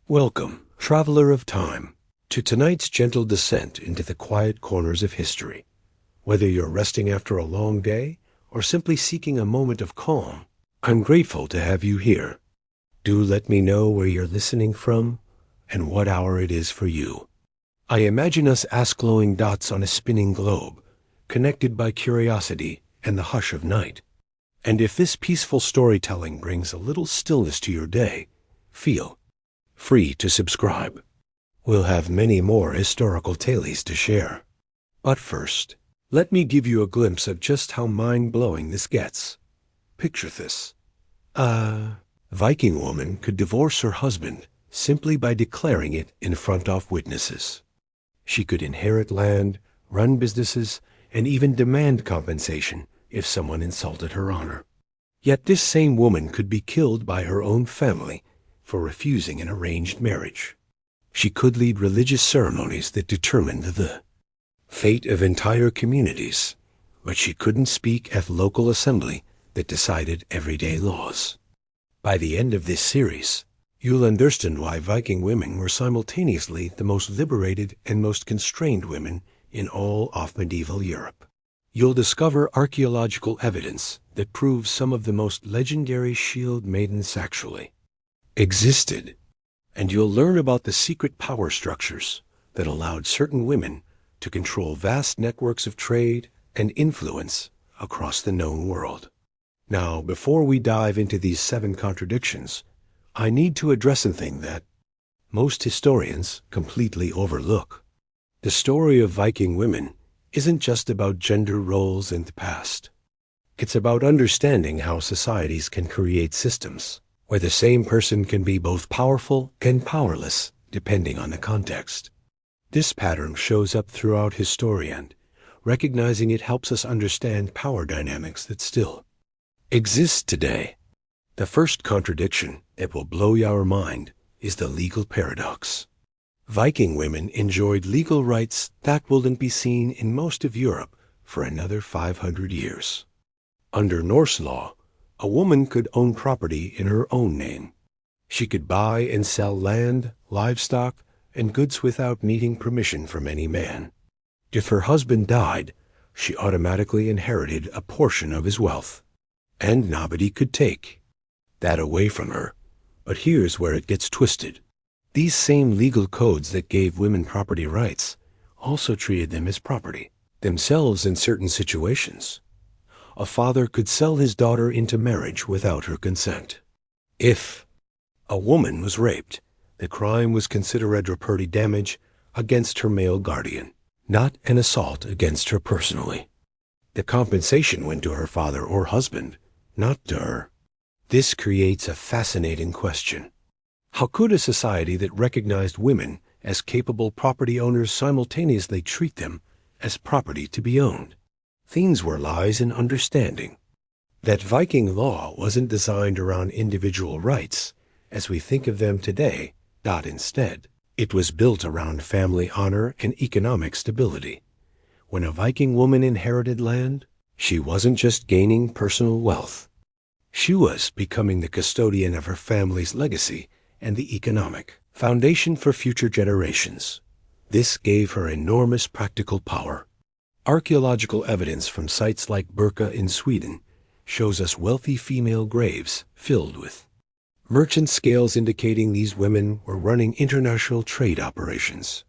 Welcome, traveler of time, to tonight's gentle descent into the quiet corners of history. Whether you're resting after a long day or simply seeking a moment of calm, I'm grateful to have you here. Do let me know where you're listening from and what hour it is for you. I imagine us as glowing dots on a spinning globe, connected by curiosity and the hush of night. And if this peaceful storytelling brings a little stillness to your day, feel free to subscribe. We'll have many more historical tales to share. But first, let me give you a glimpse of just how mind-blowing this gets. Picture this. A Viking woman could divorce her husband simply by declaring it in front of witnesses. She could inherit land, run businesses, and even demand compensation if someone insulted her honor. Yet this same woman could be killed by her own family for refusing an arranged marriage. She could lead religious ceremonies that determined the fate of entire communities, but she couldn't speak at local assembly that decided everyday laws. By the end of this series, you'll understand why Viking women were simultaneously the most liberated and most constrained women in all of medieval Europe. You'll discover archaeological evidence that proves some of the most legendary shield maidens actually existed, and you'll learn about the secret power structures that allowed certain women to control vast networks of trade and influence across the known world. Now, before we dive into these 7 contradictions, I need to address a thing that most historians completely overlook. The story of Viking women isn't just about gender roles in the past. It's about understanding how societies can create systems where the same person can be both powerful and powerless, depending on the context. This pattern shows up throughout history, and recognizing it helps us understand power dynamics that still exist today. The first contradiction that will blow your mind is the legal paradox. Viking women enjoyed legal rights that wouldn't be seen in most of Europe for another 500 years. Under Norse law, a woman could own property in her own name. She could buy and sell land, livestock, and goods without needing permission from any man. If her husband died, she automatically inherited a portion of his wealth, and nobody could take that away from her. But here's where it gets twisted. These same legal codes that gave women property rights also treated them as property themselves in certain situations. A father could sell his daughter into marriage without her consent. If a woman was raped, the crime was considered property damage against her male guardian, not an assault against her personally. The compensation went to her father or husband, not to her. This creates a fascinating question. How could a society that recognized women as capable property owners simultaneously treat them as property to be owned? Things were lies in understanding that Viking law wasn't designed around individual rights as we think of them today. Instead, it was built around family honor and economic stability. When a Viking woman inherited land, she wasn't just gaining personal wealth. She was becoming the custodian of her family's legacy and the economic foundation for future generations. This gave her enormous practical power. Archaeological evidence from sites like Birka in Sweden shows us wealthy female graves filled with merchant scales, indicating these women were running international trade operations.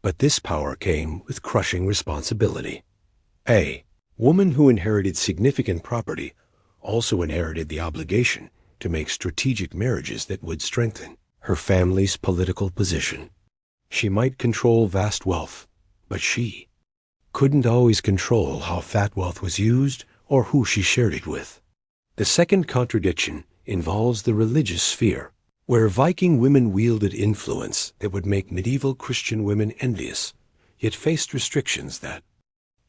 But this power came with crushing responsibility. A woman who inherited significant property also inherited the obligation to make strategic marriages that would strengthen her family's political position. She might control vast wealth, but she couldn't always control how that wealth was used or who she shared it with. The second contradiction involves the religious sphere, where Viking women wielded influence that would make medieval Christian women envious, yet faced restrictions that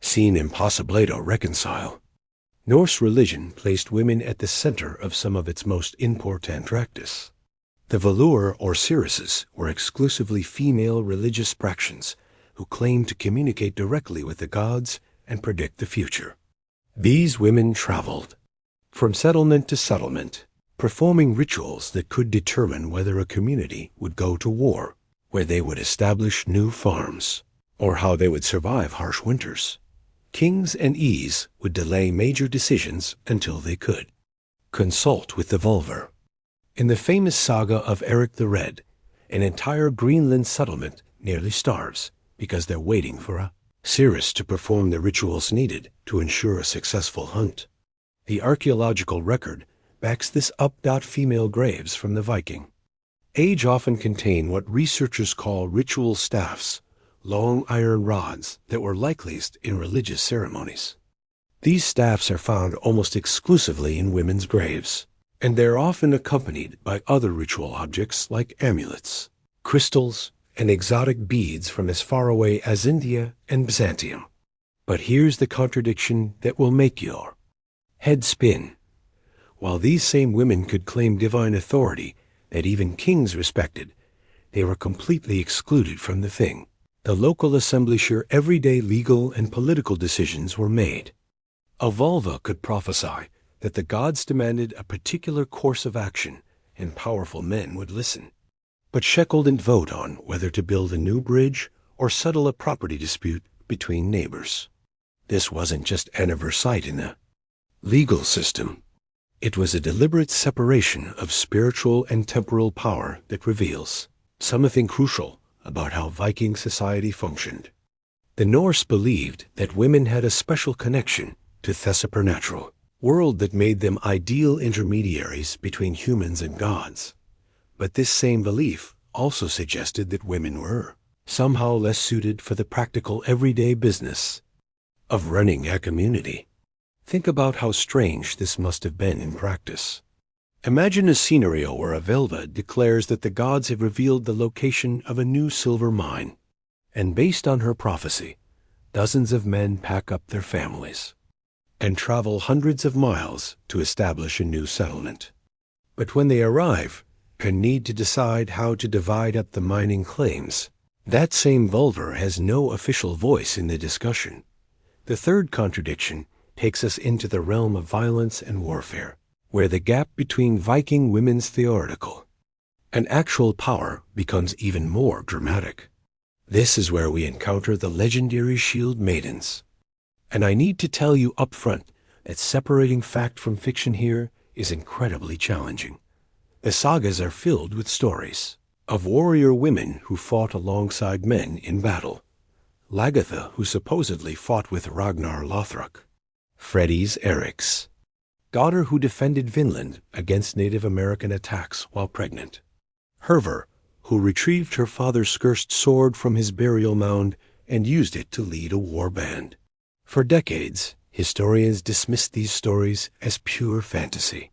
seem impossible to reconcile. Norse religion placed women at the center of some of its most important practice. The Valur or Seerses were exclusively female religious practitioners who claimed to communicate directly with the gods and predict the future. These women traveled from settlement to settlement, performing rituals that could determine whether a community would go to war, where they would establish new farms, or how they would survive harsh winters. Kings and ease would delay major decisions until they could. Consult with the Volver. In the famous saga of Eric the Red, an entire Greenland settlement nearly starves because they're waiting for a Cirrus to perform the rituals needed to ensure a successful hunt. The archaeological record backs this up. Female graves from the Viking age often contain what researchers call ritual staffs, long iron rods that were likeliest in religious ceremonies. These staffs are found almost exclusively in women's graves, and they're often accompanied by other ritual objects like amulets, crystals, and exotic beads from as far away as India and Byzantium. But here's the contradiction that will make your head spin. While these same women could claim divine authority that even kings respected, they were completely excluded from the thing. The local assembly sure everyday legal and political decisions were made. A vulva could prophesy that the gods demanded a particular course of action, and powerful men would listen. But Shekel didn't vote on whether to build a new bridge or settle a property dispute between neighbors. This wasn't just an oversight in the legal system. It was a deliberate separation of spiritual and temporal power that reveals something crucial about how Viking society functioned. The Norse believed that women had a special connection to the supernatural world that made them ideal intermediaries between humans and gods. But this same belief also suggested that women were somehow less suited for the practical everyday business of running a community. Think about how strange this must have been in practice. Imagine a scenario where a Velva declares that the gods have revealed the location of a new silver mine, and based on her prophecy, dozens of men pack up their families and travel hundreds of miles to establish a new settlement. But when they arrive and need to decide how to divide up the mining claims, that same Volver has no official voice in the discussion. The third contradiction takes us into the realm of violence and warfare, where the gap between Viking women's theoretical and actual power becomes even more dramatic. This is where we encounter the legendary shield maidens. And I need to tell you up front that separating fact from fiction here is incredibly challenging. The sagas are filled with stories of warrior women who fought alongside men in battle. Lagatha, who supposedly fought with Ragnar Lothbrok. Freddie's Eric's daughter, who defended Vinland against Native American attacks while pregnant. Hervor, who retrieved her father's cursed sword from his burial mound and used it to lead a war band. For decades, historians dismissed these stories as pure fantasy.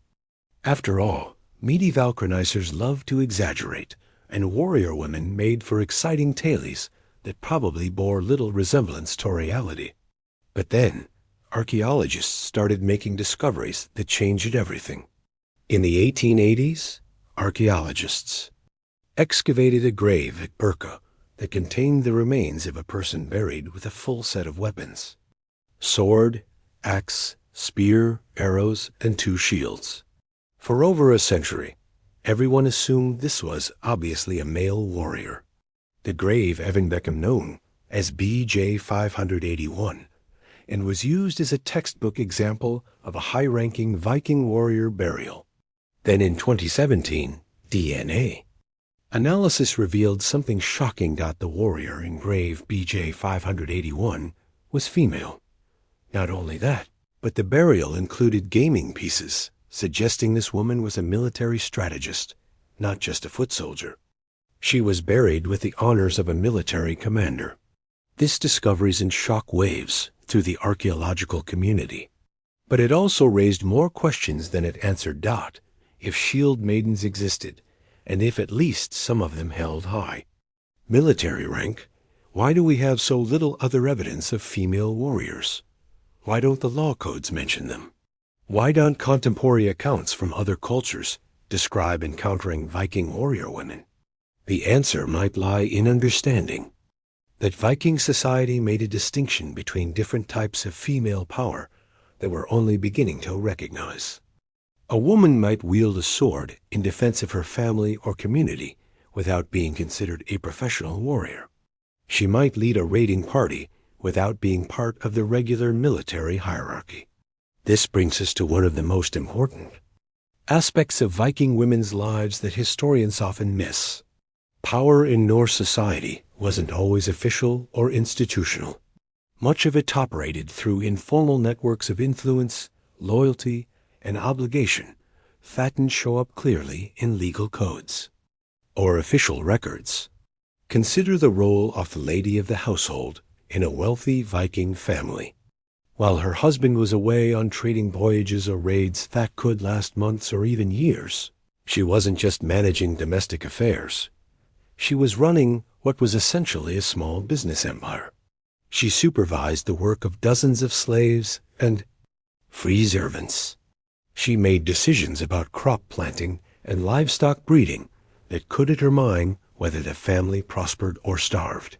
After all, medieval chroniclers loved to exaggerate, and warrior women made for exciting tales that probably bore little resemblance to reality. But then, archaeologists started making discoveries that changed everything. In the 1880s, archaeologists excavated a grave at Birka that contained the remains of a person buried with a full set of weapons: sword, axe, spear, arrows, and 2 shields. For over a century, everyone assumed this was obviously a male warrior. The grave even became known as BJ 581 and was used as a textbook example of a high-ranking Viking warrior burial. Then in 2017, DNA analysis revealed something shocking. The warrior in grave BJ 581 was female. Not only that, but the burial included gaming pieces, suggesting this woman was a military strategist, not just a foot soldier. She was buried with the honors of a military commander. This discovery sent shock waves through the archaeological community. But it also raised more questions than it answered. If shield maidens existed, and if at least some of them held high military rank, why do we have so little other evidence of female warriors? Why don't the law codes mention them? Why don't contemporary accounts from other cultures describe encountering Viking warrior women? The answer might lie in understanding that Viking society made a distinction between different types of female power that we're only beginning to recognize. A woman might wield a sword in defense of her family or community without being considered a professional warrior. She might lead a raiding party without being part of the regular military hierarchy. This brings us to one of the most important aspects of Viking women's lives that historians often miss. Power in Norse society wasn't always official or institutional. Much of it operated through informal networks of influence, loyalty, and obligation that didn't show up clearly in legal codes or official records. Consider the role of the lady of the household in a wealthy Viking family. While her husband was away on trading voyages or raids that could last months or even years, she wasn't just managing domestic affairs. She was running what was essentially a small business empire. She supervised the work of dozens of slaves and free servants. She made decisions about crop planting and livestock breeding that could determine whether the family prospered or starved.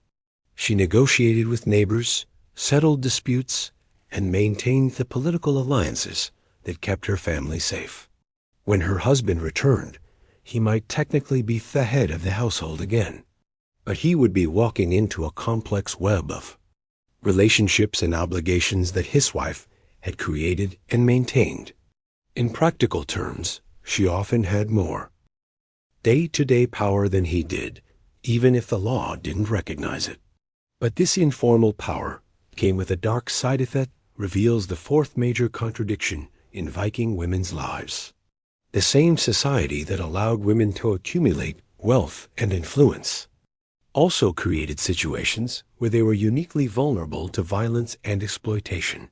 She negotiated with neighbors, settled disputes, and maintained the political alliances that kept her family safe. When her husband returned, he might technically be the head of the household again, but he would be walking into a complex web of relationships and obligations that his wife had created and maintained. In practical terms, she often had more day-to-day power than he did, even if the law didn't recognize it. But this informal power came with a dark side effect that reveals the fourth major contradiction in Viking women's lives. The same society that allowed women to accumulate wealth and influence also created situations where they were uniquely vulnerable to violence and exploitation.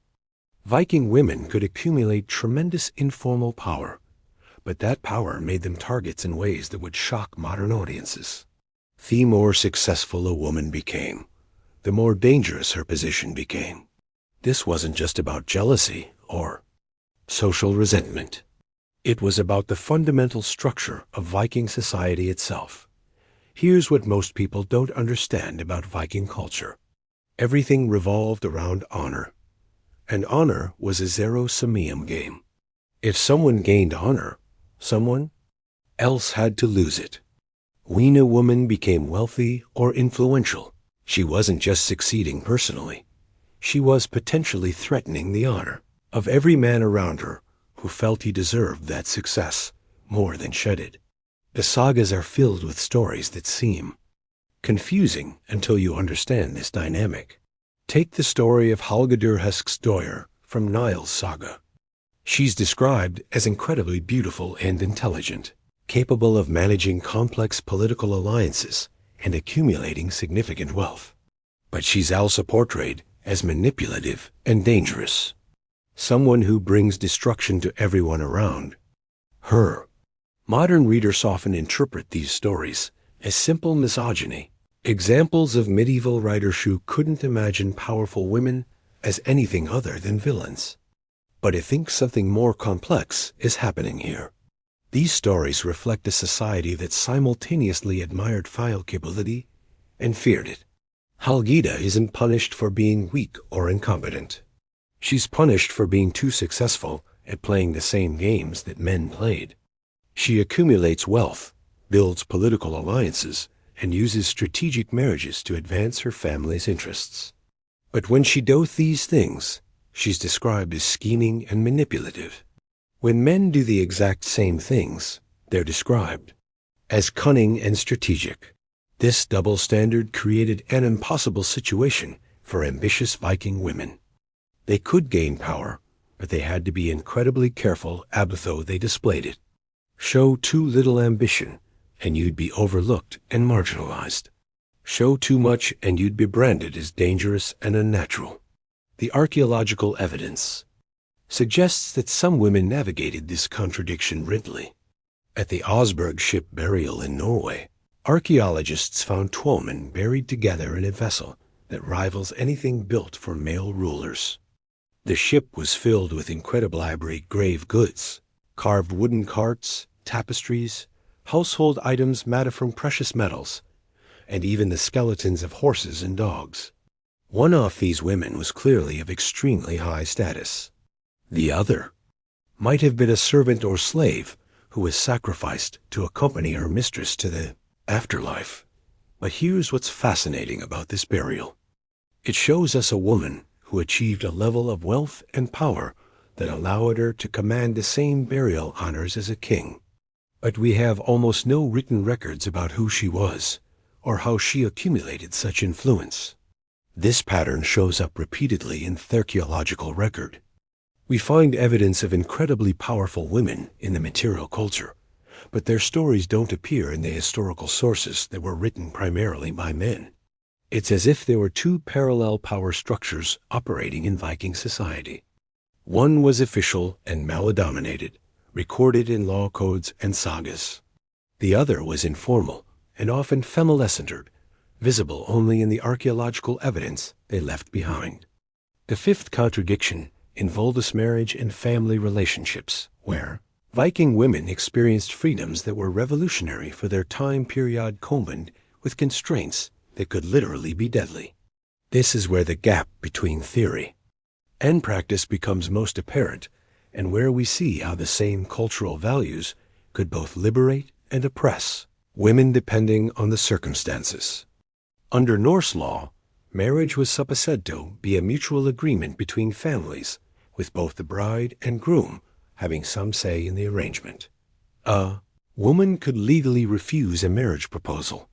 Viking women could accumulate tremendous informal power, but that power made them targets in ways that would shock modern audiences. The more successful a woman became, the more dangerous her position became. This wasn't just about jealousy or social resentment. It was about the fundamental structure of Viking society itself. Here's what most people don't understand about Viking culture. Everything revolved around honor, and honor was a zero-sum game. If someone gained honor, someone else had to lose it. When a woman became wealthy or influential, she wasn't just succeeding personally. She was potentially threatening the honor of every man around her who felt he deserved that success more than she did. The sagas are filled with stories that seem confusing until you understand this dynamic. Take the story of Halgadur Heskdoir from Niall's saga. She's described as incredibly beautiful and intelligent, capable of managing complex political alliances and accumulating significant wealth. But she's also portrayed as manipulative and dangerous, someone who brings destruction to everyone around her. Modern readers often interpret these stories as simple misogyny, examples of medieval writers who couldn't imagine powerful women as anything other than villains. But I think something more complex is happening here. These stories reflect a society that simultaneously admired file capability and feared it. Halgida isn't punished for being weak or incompetent. She's punished for being too successful at playing the same games that men played. She accumulates wealth, builds political alliances, and uses strategic marriages to advance her family's interests. But when she does these things, she's described as scheming and manipulative. When men do the exact same things, they're described as cunning and strategic. This double standard created an impossible situation for ambitious Viking women. They could gain power, but they had to be incredibly careful though they displayed it. Show too little ambition, and you'd be overlooked and marginalized. Show too much, and you'd be branded as dangerous and unnatural. The archaeological evidence suggests that some women navigated this contradiction readily. At the Osberg ship burial in Norway, archaeologists found 2 women buried together in a vessel that rivals anything built for male rulers. The ship was filled with incredibly grave goods, carved wooden carts, tapestries, household items made from precious metals, and even the skeletons of horses and dogs. One of these women was clearly of extremely high status. The other might have been a servant or slave who was sacrificed to accompany her mistress to the afterlife. But here's what's fascinating about this burial. It shows us a woman who achieved a level of wealth and power that allowed her to command the same burial honors as a king. But we have almost no written records about who she was or how she accumulated such influence. This pattern shows up repeatedly in the archaeological record. We find evidence of incredibly powerful women in the material culture, but their stories don't appear in the historical sources that were written primarily by men. It's as if there were two parallel power structures operating in Viking society. One was official and male-dominated, recorded in law codes and sagas. The other was informal and often female-centered, visible only in the archaeological evidence they left behind. The fifth contradiction involves marriage and family relationships, where Viking women experienced freedoms that were revolutionary for their time period combined with constraints that could literally be deadly. This is where the gap between theory and practice becomes most apparent, and where we see how the same cultural values could both liberate and oppress women depending on the circumstances. Under Norse law, marriage was supposed to be a mutual agreement between families, with both the bride and groom having some say in the arrangement. A woman could legally refuse a marriage proposal,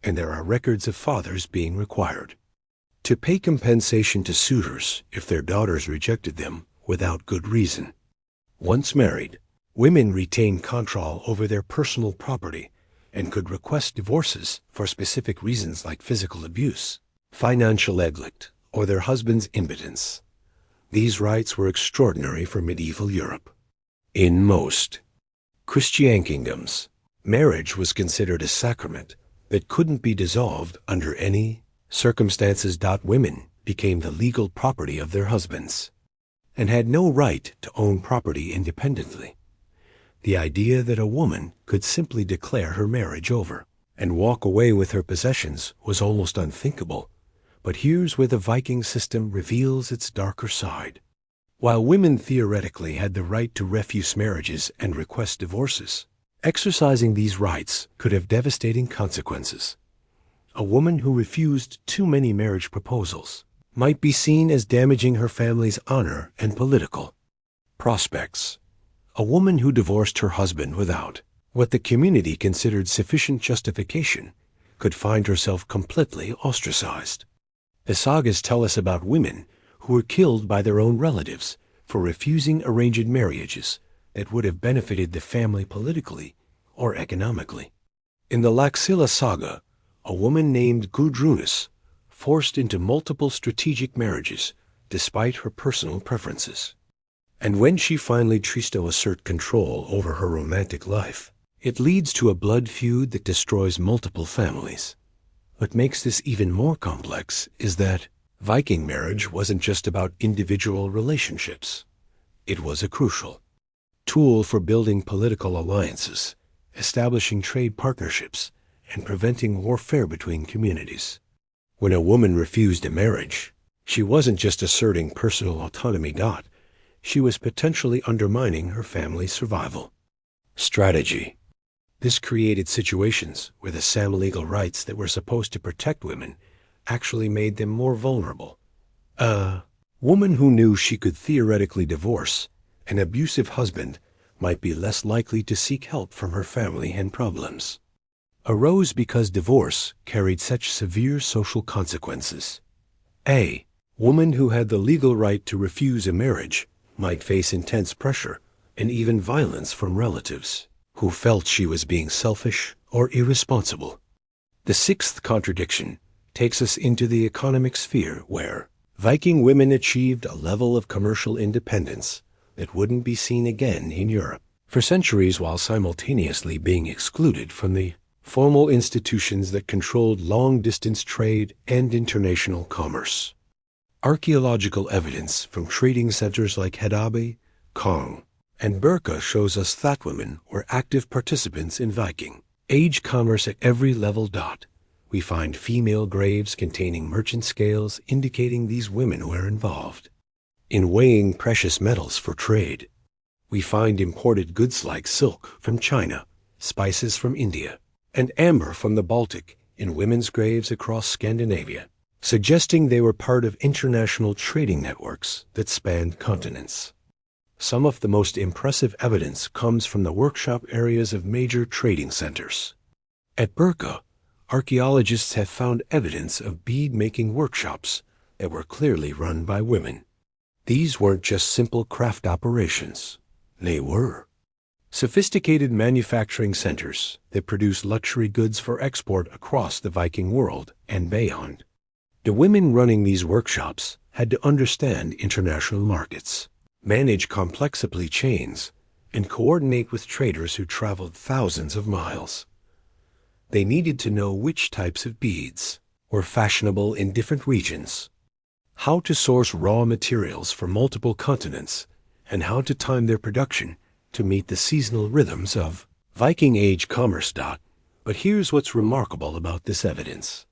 and there are records of fathers being required to pay compensation to suitors if their daughters rejected them without good reason. Once married, women retained control over their personal property and could request divorces for specific reasons like physical abuse, financial neglect, or their husband's impotence. These rights were extraordinary for medieval Europe. In most Christian kingdoms, marriage was considered a sacrament that couldn't be dissolved under any circumstances. Women became the legal property of their husbands and had no right to own property independently. The idea that a woman could simply declare her marriage over and walk away with her possessions was almost unthinkable. But here's where the Viking system reveals its darker side. While women theoretically had the right to refuse marriages and request divorces, exercising these rights could have devastating consequences. A woman who refused too many marriage proposals might be seen as damaging her family's honor and political prospects. A woman who divorced her husband without what the community considered sufficient justification could find herself completely ostracized. The sagas tell us about women who were killed by their own relatives for refusing arranged marriages that would have benefited the family politically or economically. In the Laxilla saga, a woman named Gudrunus forced into multiple strategic marriages despite her personal preferences. And when she finally tries to assert control over her romantic life, it leads to a blood feud that destroys multiple families. What makes this even more complex is that Viking marriage wasn't just about individual relationships. It was a crucial tool for building political alliances, establishing trade partnerships, and preventing warfare between communities. When a woman refused a marriage, she wasn't just asserting personal autonomy. She was potentially undermining her family's survival strategy. This created situations where the same legal rights that were supposed to protect women actually made them more vulnerable. A woman who knew she could theoretically divorce an abusive husband might be less likely to seek help from her family and problems arose because divorce carried such severe social consequences. A woman who had the legal right to refuse a marriage might face intense pressure and even violence from relatives who felt she was being selfish or irresponsible. The sixth contradiction takes us into the economic sphere where Viking women achieved a level of commercial independence that wouldn't be seen again in Europe for centuries, while simultaneously being excluded from the formal institutions that controlled long-distance trade and international commerce. Archaeological evidence from trading centers like Hedabe, Kong, and Birka shows us that women were active participants in Viking age commerce at every level. We find female graves containing merchant scales indicating these women were involved in weighing precious metals for trade. We find imported goods like silk from China, spices from India, and amber from the Baltic in women's graves across Scandinavia, suggesting they were part of international trading networks that spanned continents. Some of the most impressive evidence comes from the workshop areas of major trading centers. At Burqa, archaeologists have found evidence of bead-making workshops that were clearly run by women. These weren't just simple craft operations. They were sophisticated manufacturing centers that produced luxury goods for export across the Viking world and beyond. The women running these workshops had to understand international markets, manage complex supply chains, and coordinate with traders who traveled thousands of miles. They needed to know which types of beads were fashionable in different regions, how to source raw materials from multiple continents, and how to time their production to meet the seasonal rhythms of Viking Age commerce. But here's what's remarkable about this evidence.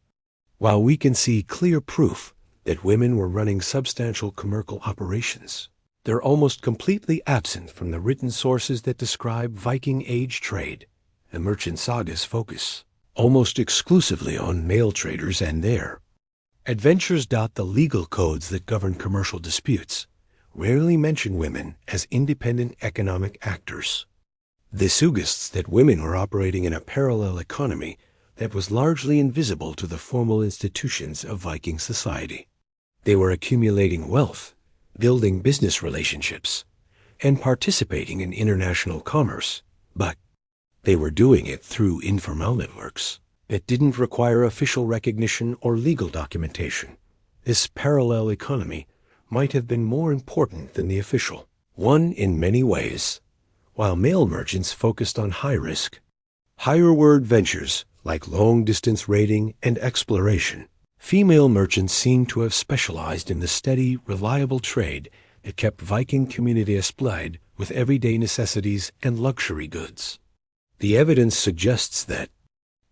While we can see clear proof that women were running substantial commercial operations, they're almost completely absent from the written sources that describe Viking Age trade. The merchant sagas focus almost exclusively on male traders and their adventures. The legal codes that govern commercial disputes rarely mention women as independent economic actors. This suggests that women were operating in a parallel economy that was largely invisible to the formal institutions of Viking society. They were accumulating wealth, building business relationships, and participating in international commerce, but they were doing it through informal networks that didn't require official recognition or legal documentation. This parallel economy might have been more important than the official one in many ways. While male merchants focused on high-risk, higher-word ventures like long-distance raiding and exploration, female merchants seem to have specialized in the steady, reliable trade that kept Viking communities supplied with everyday necessities and luxury goods. The evidence suggests that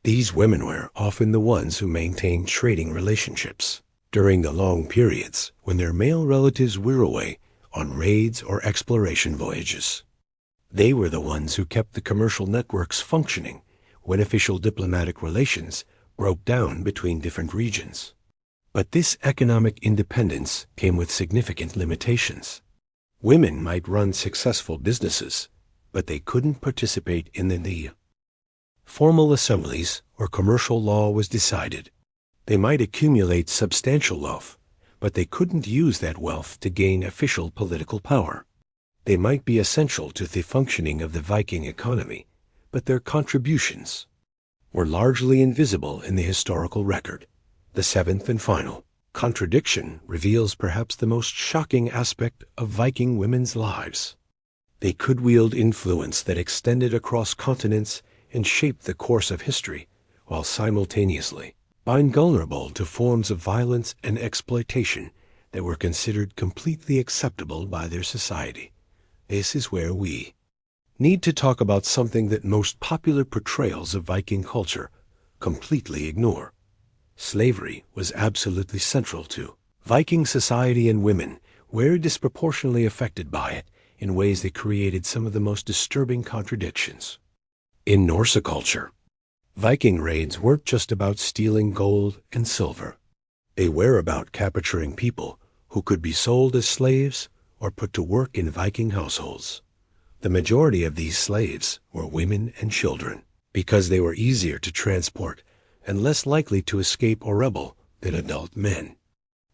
these women were often the ones who maintained trading relationships during the long periods when their male relatives were away on raids or exploration voyages. They were the ones who kept the commercial networks functioning when official diplomatic relations broke down between different regions. But this economic independence came with significant limitations. Women might run successful businesses, but they couldn't participate in the formal assemblies where commercial law was decided. They might accumulate substantial wealth, but they couldn't use that wealth to gain official political power. They might be essential to the functioning of the Viking economy, but their contributions were largely invisible in the historical record. The seventh and final contradiction reveals perhaps the most shocking aspect of Viking women's lives. They could wield influence that extended across continents and shaped the course of history, while simultaneously being vulnerable to forms of violence and exploitation that were considered completely acceptable by their society. This is where we need to talk about something that most popular portrayals of Viking culture completely ignore. Slavery was absolutely central to Viking society, and women were disproportionately affected by it in ways that created some of the most disturbing contradictions. In Norse culture, Viking raids weren't just about stealing gold and silver. They were about capturing people who could be sold as slaves or put to work in Viking households. The majority of these slaves were women and children, because they were easier to transport and less likely to escape or rebel than adult men.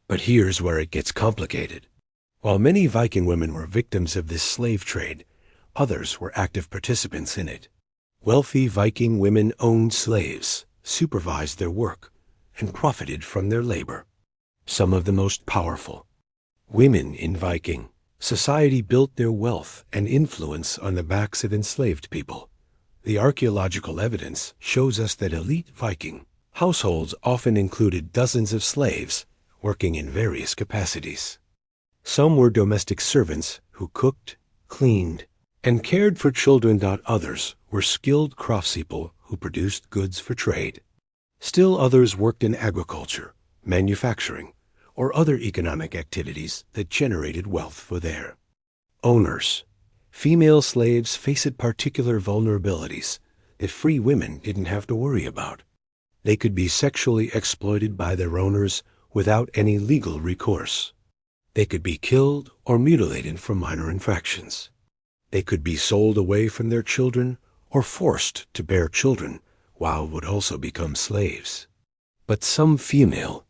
But here's where it gets complicated. While many Viking women were victims of this slave trade, others were active participants in it. Wealthy Viking women owned slaves, supervised their work, and profited from their labor. Some of the most powerful women in Viking society built their wealth and influence on the backs of enslaved people. The archaeological evidence shows us that elite Viking households often included dozens of slaves working in various capacities. Some were domestic servants who cooked, cleaned, and cared for children. Others were skilled craftspeople who produced goods for trade. Still others worked in agriculture, manufacturing, or other economic activities that generated wealth for their owners. Female slaves faced particular vulnerabilities that free women didn't have to worry about. They could be sexually exploited by their owners without any legal recourse. They could be killed or mutilated for minor infractions. They could be sold away from their children or forced to bear children, while would also become slaves. But some female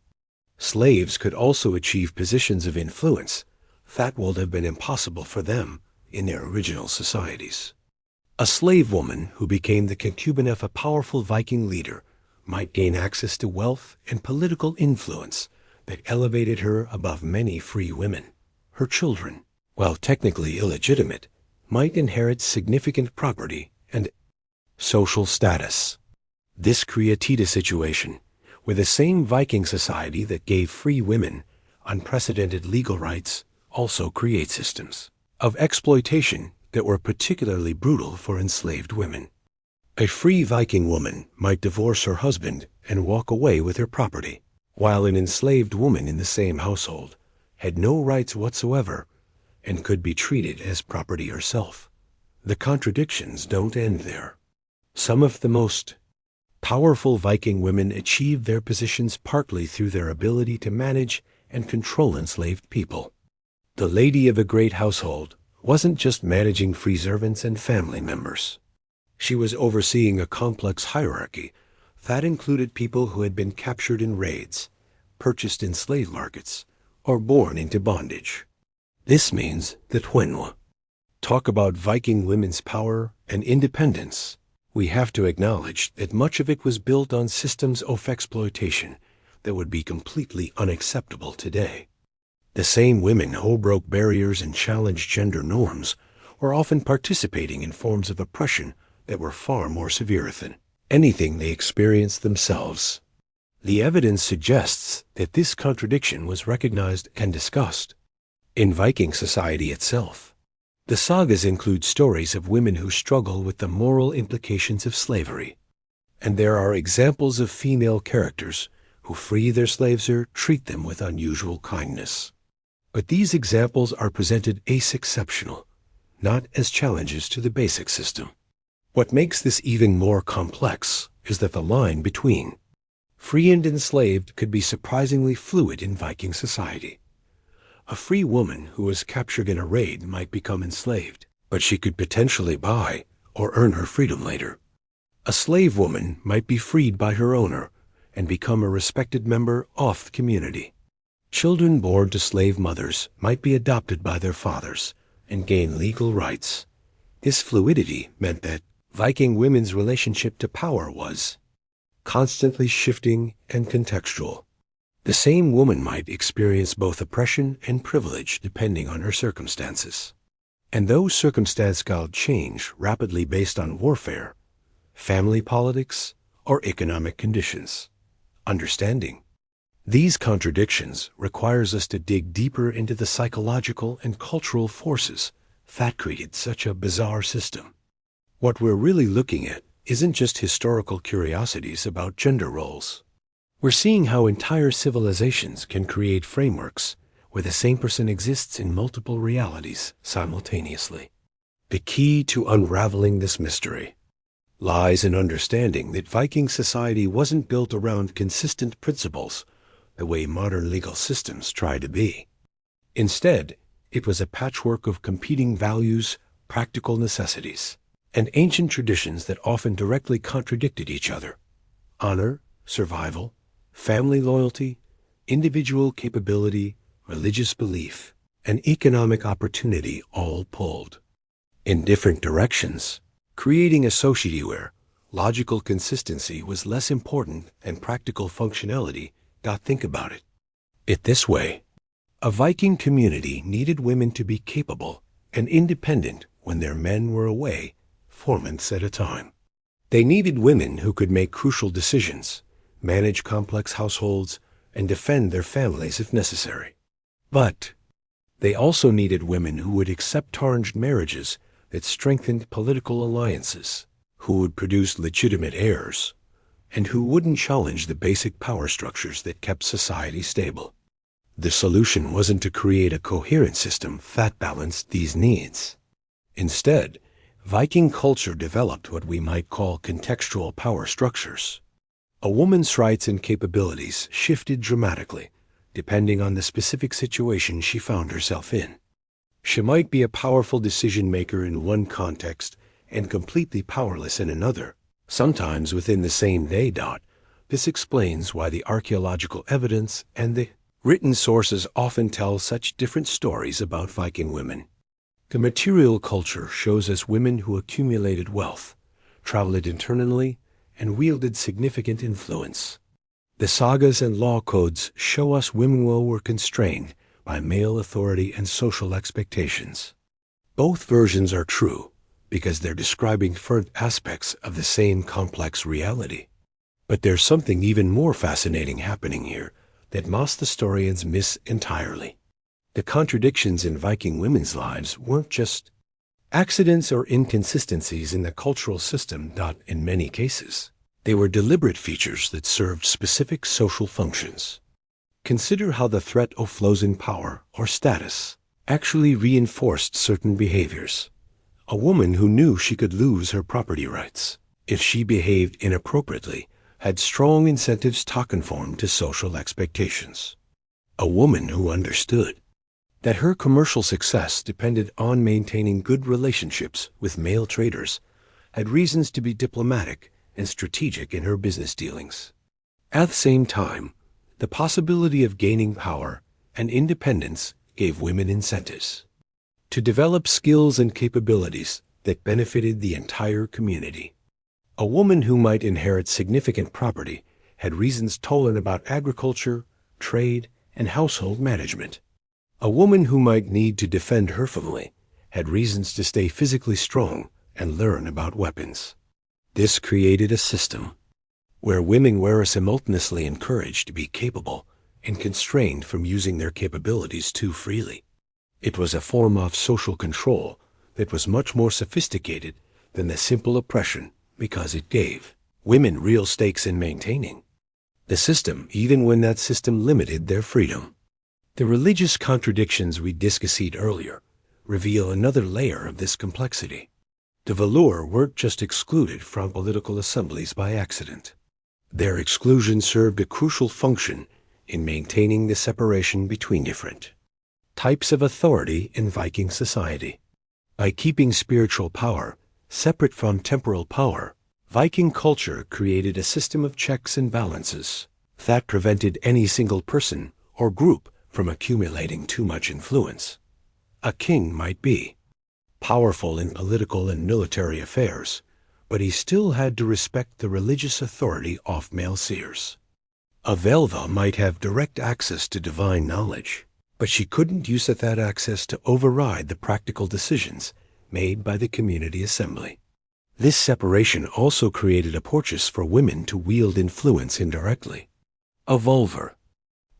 slaves could also achieve positions of influence that would have been impossible for them in their original societies. A slave woman who became the concubine of a powerful Viking leader might gain access to wealth and political influence that elevated her above many free women. Her children, while technically illegitimate, might inherit significant property and social status. This created a situation where the same Viking society that gave free women unprecedented legal rights also create systems of exploitation that were particularly brutal for enslaved women. A free Viking woman might divorce her husband and walk away with her property, while an enslaved woman in the same household had no rights whatsoever and could be treated as property herself. The contradictions don't end there. Some of the most powerful Viking women achieved their positions partly through their ability to manage and control enslaved people. The lady of a great household wasn't just managing free servants and family members. She was overseeing a complex hierarchy that included people who had been captured in raids, purchased in slave markets, or born into bondage. This means that when we talk about Viking women's power and independence, we have to acknowledge that much of it was built on systems of exploitation that would be completely unacceptable today. The same women who broke barriers and challenged gender norms were often participating in forms of oppression that were far more severe than anything they experienced themselves. The evidence suggests that this contradiction was recognized and discussed in Viking society itself. The sagas include stories of women who struggle with the moral implications of slavery, and there are examples of female characters who free their slaves or treat them with unusual kindness. But these examples are presented as exceptional, not as challenges to the basic system. What makes this even more complex is that the line between free and enslaved could be surprisingly fluid in Viking society. A free woman who was captured in a raid might become enslaved, but she could potentially buy or earn her freedom later. A slave woman might be freed by her owner and become a respected member of the community. Children born to slave mothers might be adopted by their fathers and gain legal rights. This fluidity meant that Viking women's relationship to power was constantly shifting and contextual. The same woman might experience both oppression and privilege depending on her circumstances. And those circumstances could change rapidly based on warfare, family politics, or economic conditions. Understanding these contradictions requires us to dig deeper into the psychological and cultural forces that created such a bizarre system. What we're really looking at isn't just historical curiosities about gender roles. We're seeing how entire civilizations can create frameworks where the same person exists in multiple realities simultaneously. The key to unraveling this mystery lies in understanding that Viking society wasn't built around consistent principles the way modern legal systems try to be. Instead, it was a patchwork of competing values, practical necessities, and ancient traditions that often directly contradicted each other. Honor, survival, family loyalty, individual capability, religious belief, and economic opportunity all pulled in different directions, creating a society where logical consistency was less important than practical functionality. Think about it this way. A Viking community needed women to be capable and independent when their men were away for months at a time. They needed women who could make crucial decisions, manage complex households, and defend their families if necessary. But they also needed women who would accept arranged marriages that strengthened political alliances, who would produce legitimate heirs, and who wouldn't challenge the basic power structures that kept society stable. The solution wasn't to create a coherent system that balanced these needs. Instead, Viking culture developed what we might call contextual power structures. A woman's rights and capabilities shifted dramatically, depending on the specific situation she found herself in. She might be a powerful decision-maker in one context and completely powerless in another, sometimes within the same day. This explains why the archaeological evidence and the written sources often tell such different stories about Viking women. The material culture shows us women who accumulated wealth, traveled internally, and wielded significant influence. The sagas and law codes show us women who were constrained by male authority and social expectations. Both versions are true because they're describing different aspects of the same complex reality. But there's something even more fascinating happening here that most historians miss entirely. The contradictions in Viking women's lives weren't just accidents or inconsistencies in the cultural system. In many cases, they were deliberate features that served specific social functions. Consider how the threat of flows in power or status actually reinforced certain behaviors. A woman who knew she could lose her property rights if she behaved inappropriately had strong incentives to conform to social expectations. A woman who understood that her commercial success depended on maintaining good relationships with male traders had reasons to be diplomatic and strategic in her business dealings. At the same time, the possibility of gaining power and independence gave women incentives to develop skills and capabilities that benefited the entire community. A woman who might inherit significant property had reasons to learn about agriculture, trade, and household management. A woman who might need to defend her family had reasons to stay physically strong and learn about weapons. This created a system where women were simultaneously encouraged to be capable and constrained from using their capabilities too freely. It was a form of social control that was much more sophisticated than the simple oppression because it gave women real stakes in maintaining the system, even when that system limited their freedom. The religious contradictions we discussed earlier reveal another layer of this complexity. The Valur weren't just excluded from political assemblies by accident. Their exclusion served a crucial function in maintaining the separation between different types of authority in Viking society. By keeping spiritual power separate from temporal power, Viking culture created a system of checks and balances that prevented any single person or group from accumulating too much influence. A king might be powerful in political and military affairs, but he still had to respect the religious authority of male seers. A Velva might have direct access to divine knowledge, but she couldn't use that access to override the practical decisions made by the community assembly. This separation also created a purchase for women to wield influence indirectly. A Volver,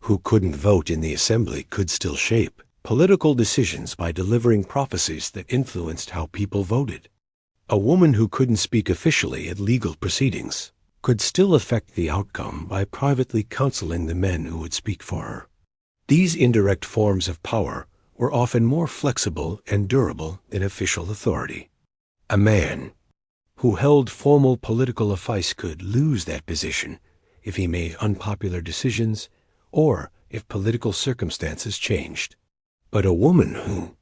who couldn't vote in the assembly, could still shape political decisions by delivering prophecies that influenced how people voted. A woman who couldn't speak officially at legal proceedings could still affect the outcome by privately counseling the men who would speak for her. These indirect forms of power were often more flexible and durable than official authority. A man who held formal political office could lose that position if he made unpopular decisions or if political circumstances changed. But a woman who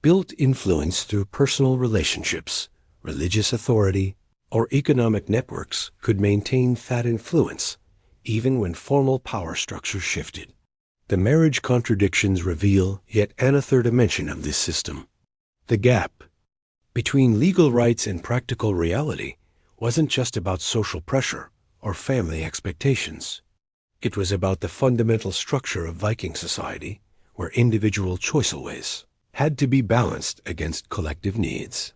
built influence through personal relationships, religious authority, or economic networks could maintain that influence even when formal power structures shifted. The marriage contradictions reveal yet another dimension of this system. The gap between legal rights and practical reality wasn't just about social pressure or family expectations. It was about the fundamental structure of Viking society, where individual choiceways had to be balanced against collective needs.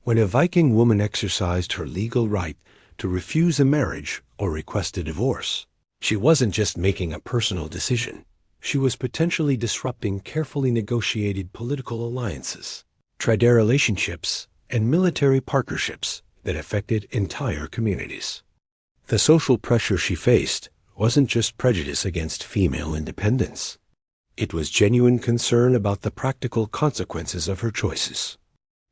When a Viking woman exercised her legal right to refuse a marriage or request a divorce, she wasn't just making a personal decision. She was potentially disrupting carefully negotiated political alliances, trade relationships, and military partnerships that affected entire communities. The social pressure she faced wasn't just prejudice against female independence. It was genuine concern about the practical consequences of her choices.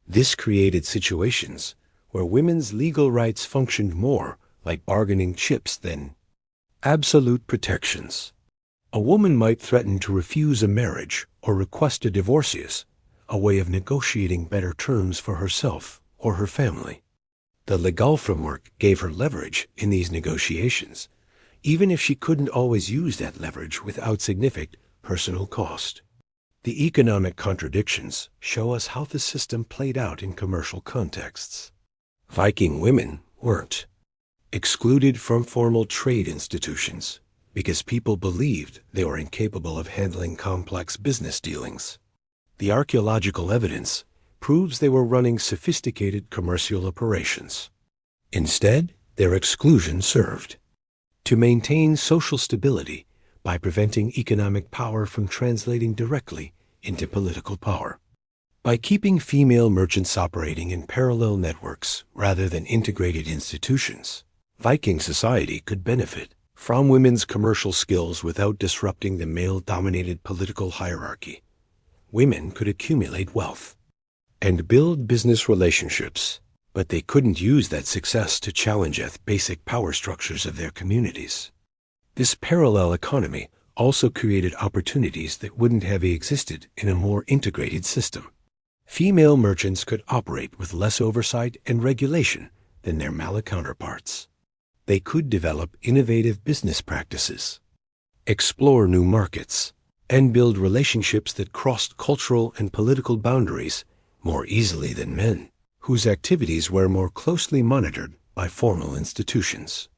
This created situations where women's legal rights functioned more like bargaining chips than absolute protections. A woman might threaten to refuse a marriage or request a divorce, a way of negotiating better terms for herself or her family. The legal framework gave her leverage in these negotiations, even if she couldn't always use that leverage without significant personal cost. The economic contradictions show us how the system played out in commercial contexts. Viking women weren't excluded from formal trade institutions because people believed they were incapable of handling complex business dealings. The archaeological evidence proves they were running sophisticated commercial operations. Instead, their exclusion served to maintain social stability by preventing economic power from translating directly into political power. By keeping female merchants operating in parallel networks rather than integrated institutions, Viking society could benefit from women's commercial skills without disrupting the male-dominated political hierarchy. Women could accumulate wealth and build business relationships, but they couldn't use that success to challenge the basic power structures of their communities. This parallel economy also created opportunities that wouldn't have existed in a more integrated system. Female merchants could operate with less oversight and regulation than their male counterparts. They could develop innovative business practices, explore new markets, and build relationships that crossed cultural and political boundaries more easily than men, whose activities were more closely monitored by formal institutions.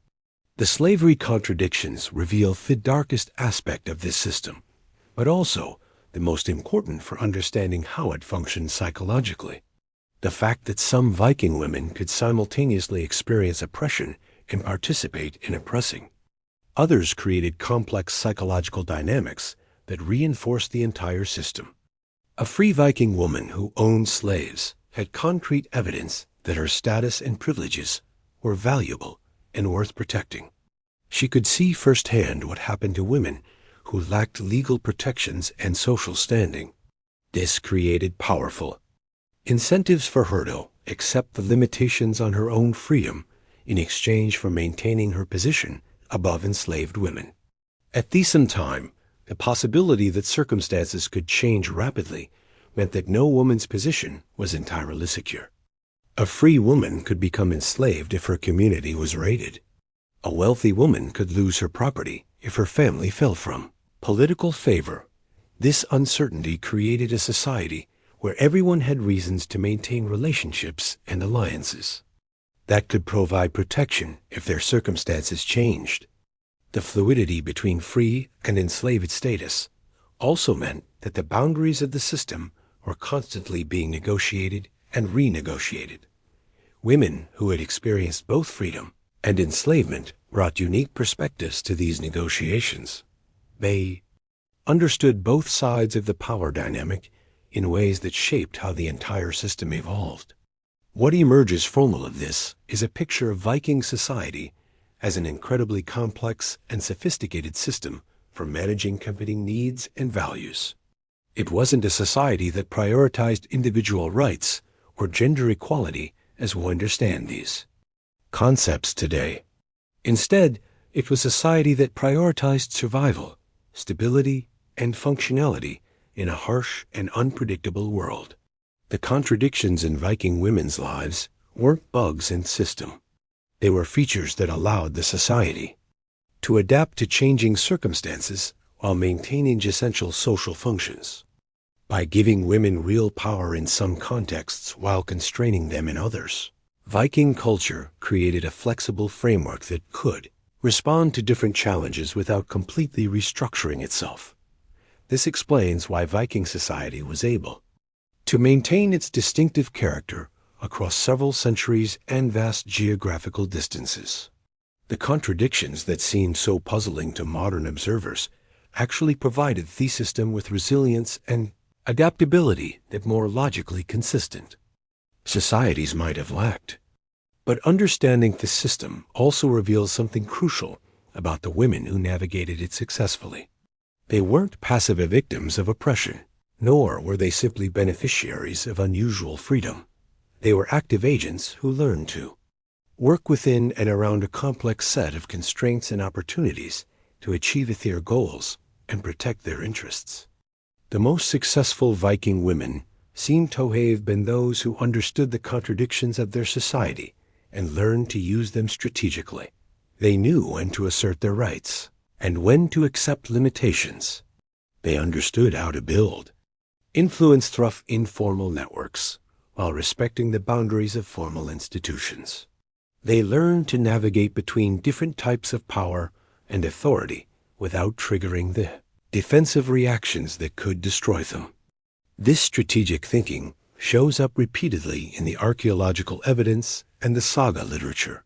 The slavery contradictions reveal the darkest aspect of this system, but also the most important for understanding how it functioned psychologically. The fact that some Viking women could simultaneously experience oppression and participate in oppressing others created complex psychological dynamics that reinforced the entire system. A free Viking woman who owned slaves had concrete evidence that her status and privileges were valuable and worth protecting. She could see firsthand what happened to women who lacked legal protections and social standing. This created powerful incentives for her to accept the limitations on her own freedom in exchange for maintaining her position above enslaved women. At the same time, the possibility that circumstances could change rapidly meant that no woman's position was entirely secure. A free woman could become enslaved if her community was raided. A wealthy woman could lose her property if her family fell from political favor. This uncertainty created a society where everyone had reasons to maintain relationships and alliances that could provide protection if their circumstances changed. The fluidity between free and enslaved status also meant that the boundaries of the system were constantly being negotiated and renegotiated. Women who had experienced both freedom and enslavement brought unique perspectives to these negotiations. They understood both sides of the power dynamic in ways that shaped how the entire system evolved. What emerges from all of this is a picture of Viking society as an incredibly complex and sophisticated system for managing competing needs and values. It wasn't a society that prioritized individual rights or gender equality as we understand these concepts today. Instead, it was a society that prioritized survival, stability, and functionality in a harsh and unpredictable world. The contradictions in Viking women's lives weren't bugs in the system. They were features that allowed the society to adapt to changing circumstances while maintaining essential social functions. By giving women real power in some contexts while constraining them in others, Viking culture created a flexible framework that could respond to different challenges without completely restructuring itself. This explains why Viking society was able to maintain its distinctive character across several centuries and vast geographical distances. The contradictions that seemed so puzzling to modern observers actually provided the system with resilience and adaptability that more logically consistent societies might have lacked. But understanding the system also reveals something crucial about the women who navigated it successfully. They weren't passive victims of oppression, nor were they simply beneficiaries of unusual freedom. They were active agents who learned to work within and around a complex set of constraints and opportunities to achieve their goals and protect their interests. The most successful Viking women seem to have been those who understood the contradictions of their society and learned to use them strategically. They knew when to assert their rights and when to accept limitations. They understood how to build influence through informal networks while respecting the boundaries of formal institutions. They learned to navigate between different types of power and authority without triggering the defensive reactions that could destroy them. This strategic thinking shows up repeatedly in the archaeological evidence and the saga literature.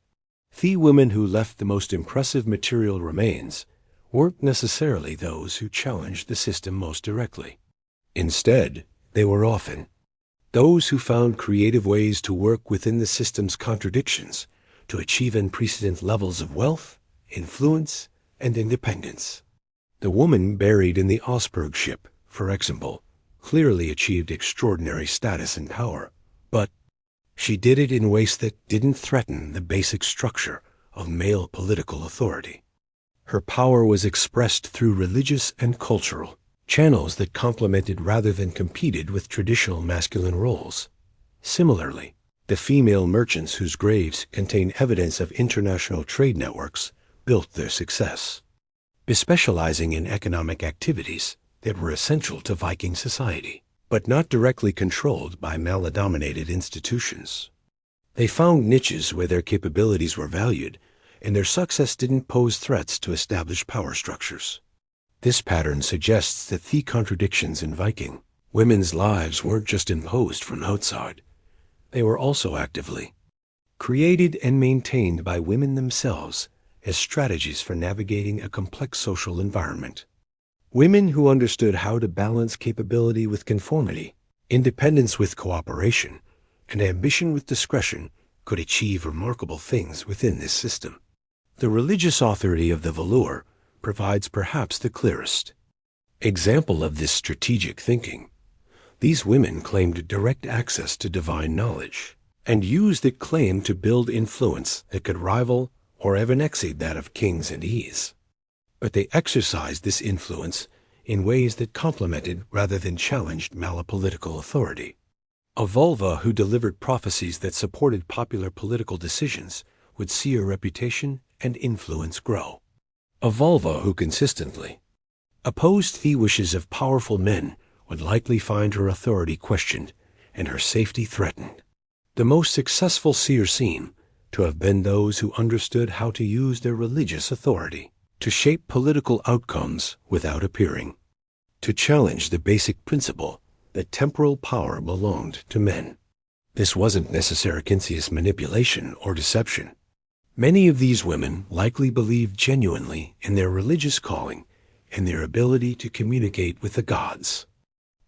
The women who left the most impressive material remains weren't necessarily those who challenged the system most directly. Instead, they were often those who found creative ways to work within the system's contradictions to achieve unprecedented levels of wealth, influence, and independence. The woman buried in the Osberg ship, for example, clearly achieved extraordinary status and power, but she did it in ways that didn't threaten the basic structure of male political authority. Her power was expressed through religious and cultural channels that complemented rather than competed with traditional masculine roles. Similarly, the female merchants whose graves contain evidence of international trade networks built their success, specializing in economic activities that were essential to Viking society, but not directly controlled by male-dominated institutions. They found niches where their capabilities were valued, and their success didn't pose threats to established power structures. This pattern suggests that the contradictions in Viking women's lives weren't just imposed from outside. They were also actively created and maintained by women themselves as strategies for navigating a complex social environment. Women who understood how to balance capability with conformity, independence with cooperation, and ambition with discretion could achieve remarkable things within this system. The religious authority of the Valur provides perhaps the clearest example of this strategic thinking. These women claimed direct access to divine knowledge and used that claim to build influence that could rival or even exceed that of kings and ease. But they exercised this influence in ways that complemented rather than challenged male-political authority. A vulva who delivered prophecies that supported popular political decisions would see her reputation and influence grow. A vulva who consistently opposed the wishes of powerful men would likely find her authority questioned and her safety threatened. The most successful seers seem to have been those who understood how to use their religious authority to shape political outcomes without appearing to challenge the basic principle that temporal power belonged to men. This wasn't necessary conscious manipulation or deception. Many of these women likely believed genuinely in their religious calling and their ability to communicate with the gods.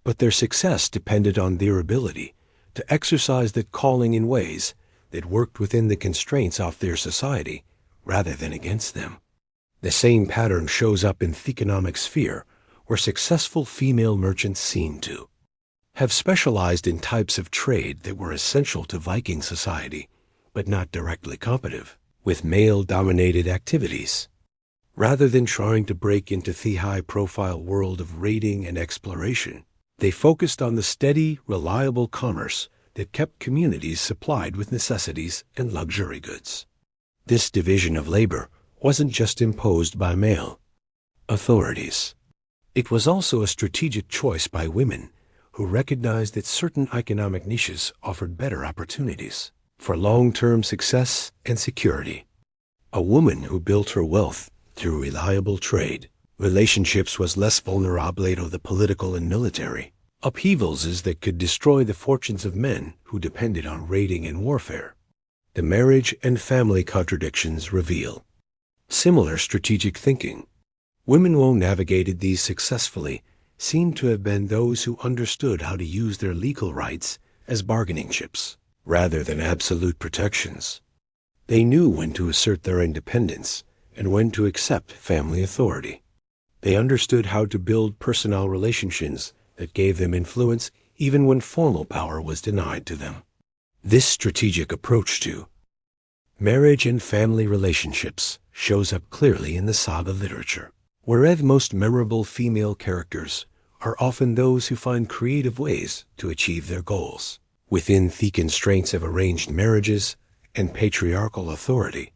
But their success depended on their ability to exercise that calling in ways that worked within the constraints of their society rather than against them. The same pattern shows up in the economic sphere, where successful female merchants seem to have specialized in types of trade that were essential to Viking society, but not directly competitive with male-dominated activities. Rather than trying to break into the high-profile world of raiding and exploration, they focused on the steady, reliable commerce that kept communities supplied with necessities and luxury goods. This division of labor wasn't just imposed by male authorities. It was also a strategic choice by women who recognized that certain economic niches offered better opportunities for long-term success and security. A woman who built her wealth through reliable trade relationships was less vulnerable to the political and military upheavals that could destroy the fortunes of men who depended on raiding and warfare. The marriage and family contradictions reveal similar strategic thinking. Women who navigated these successfully seem to have been those who understood how to use their legal rights as bargaining chips rather than absolute protections. They knew when to assert their independence and when to accept family authority. They understood how to build personal relationships that gave them influence even when formal power was denied to them. This strategic approach to marriage and family relationships shows up clearly in the saga literature, whereas most memorable female characters are often those who find creative ways to achieve their goals within the constraints of arranged marriages and patriarchal authority.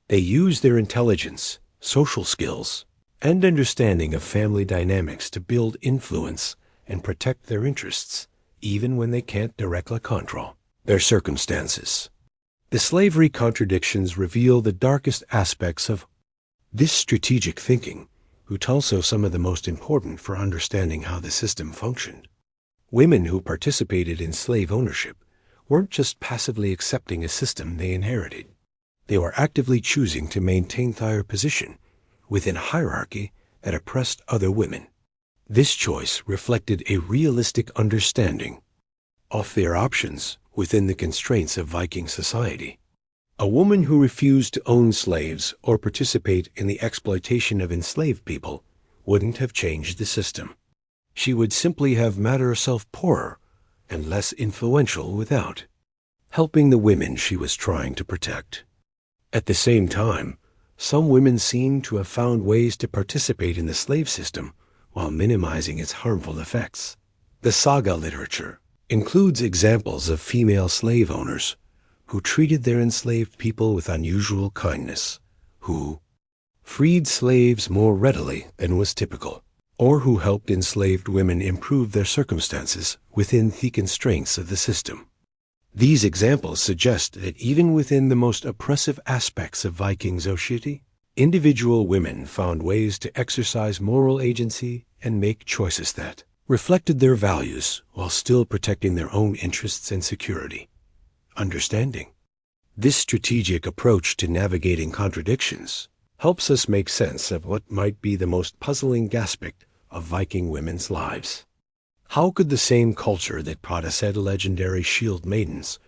They use their intelligence, social skills, and understanding of family dynamics to build influence and protect their interests, even when they can't directly control their circumstances. The slavery contradictions reveal the darkest aspects of this strategic thinking, which also some of the most important for understanding how the system functioned. Women who participated in slave ownership weren't just passively accepting a system they inherited. They were actively choosing to maintain their position within a hierarchy that oppressed other women. This choice reflected a realistic understanding of their options within the constraints of Viking society. A woman who refused to own slaves or participate in the exploitation of enslaved people wouldn't have changed the system. She would simply have made herself poorer and less influential without helping the women she was trying to protect. At the same time, some women seem to have found ways to participate in the slave system while minimizing its harmful effects. The saga literature includes examples of female slave owners who treated their enslaved people with unusual kindness, who freed slaves more readily than was typical, or who helped enslaved women improve their circumstances within the constraints of the system. These examples suggest that even within the most oppressive aspects of Viking society, individual women found ways to exercise moral agency and make choices that reflected their values while still protecting their own interests and security. Understanding this strategic approach to navigating contradictions helps us make sense of what might be the most puzzling aspect of Viking women's lives. How could the same culture that produced legendary shield maidens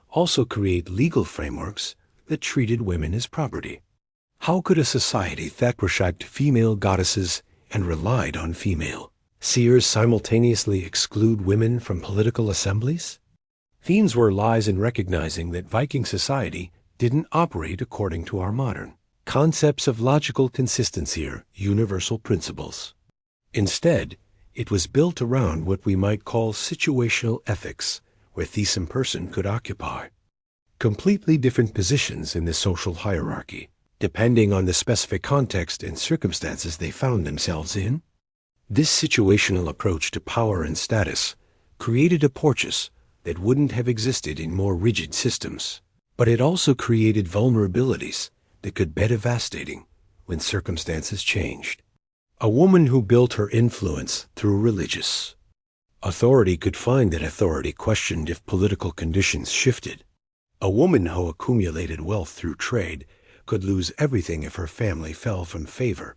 also create legal frameworks that treated women as property? How could a society that worshipped female goddesses and relied on female seers simultaneously exclude women from political assemblies? Themes were lies in recognizing that Viking society didn't operate according to our modern concepts of logical consistency or universal principles. Instead, it was built around what we might call situational ethics, where each person could occupy completely different positions in the social hierarchy, depending on the specific context and circumstances they found themselves in. This situational approach to power and status created a porches that wouldn't have existed in more rigid systems, but it also created vulnerabilities that could be devastating when circumstances changed. A woman who built her influence through religious authority could find that authority questioned if political conditions shifted. A woman who accumulated wealth through trade could lose everything if her family fell from favor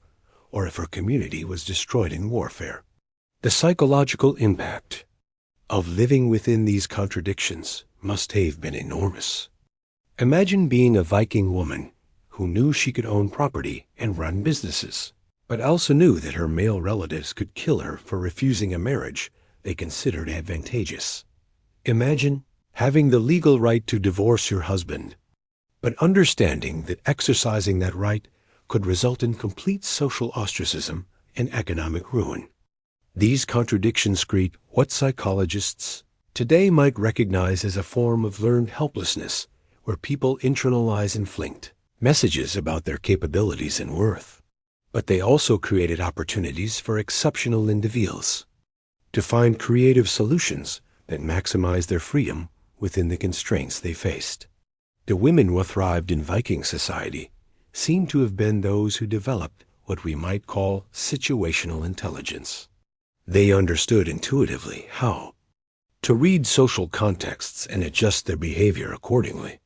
or if her community was destroyed in warfare. The psychological impact of living within these contradictions must have been enormous. Imagine being a Viking woman who knew she could own property and run businesses, but also knew that her male relatives could kill her for refusing a marriage they considered advantageous. Imagine having the legal right to divorce your husband, but understanding that exercising that right could result in complete social ostracism and economic ruin. These contradictions create what psychologists today might recognize as a form of learned helplessness, where people internalize inflict messages about their capabilities and worth. But they also created opportunities for exceptional individuals to find creative solutions that maximize their freedom within the constraints they faced. The women who thrived in Viking society seem to have been those who developed what we might call situational intelligence. They understood intuitively how to read social contexts and adjust their behavior accordingly.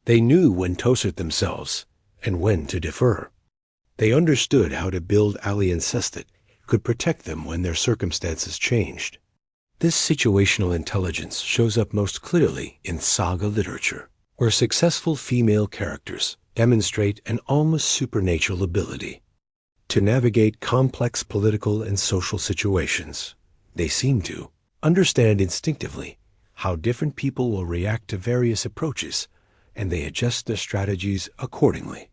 They knew when to assert themselves and when to defer. They understood how to build alliances that could protect them when their circumstances changed. This situational intelligence shows up most clearly in saga literature, where successful female characters demonstrate an almost supernatural ability to navigate complex political and social situations. They seem to understand instinctively how different people will react to various approaches, and they adjust their strategies accordingly.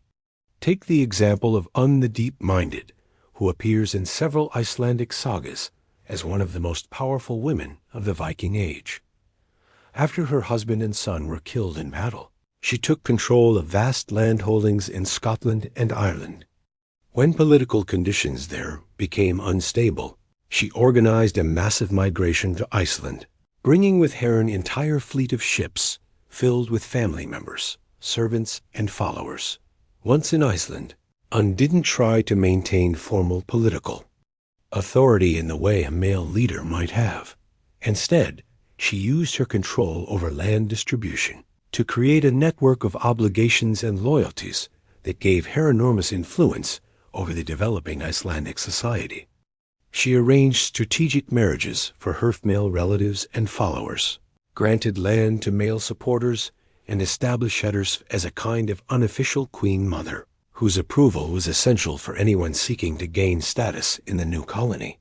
Take the example of Un the Deep-Minded, who appears in several Icelandic sagas as one of the most powerful women of the Viking Age. After her husband and son were killed in battle, she took control of vast landholdings in Scotland and Ireland. When political conditions there became unstable, she organized a massive migration to Iceland, bringing with her an entire fleet of ships filled with family members, servants, and followers. Once in Iceland, Un didn't try to maintain formal political authority in the way a male leader might have. Instead, she used her control over land distribution to create a network of obligations and loyalties that gave her enormous influence over the developing Icelandic society. She arranged strategic marriages for her male relatives and followers, granted land to male supporters, and established her as a kind of unofficial queen mother, whose approval was essential for anyone seeking to gain status in the new colony.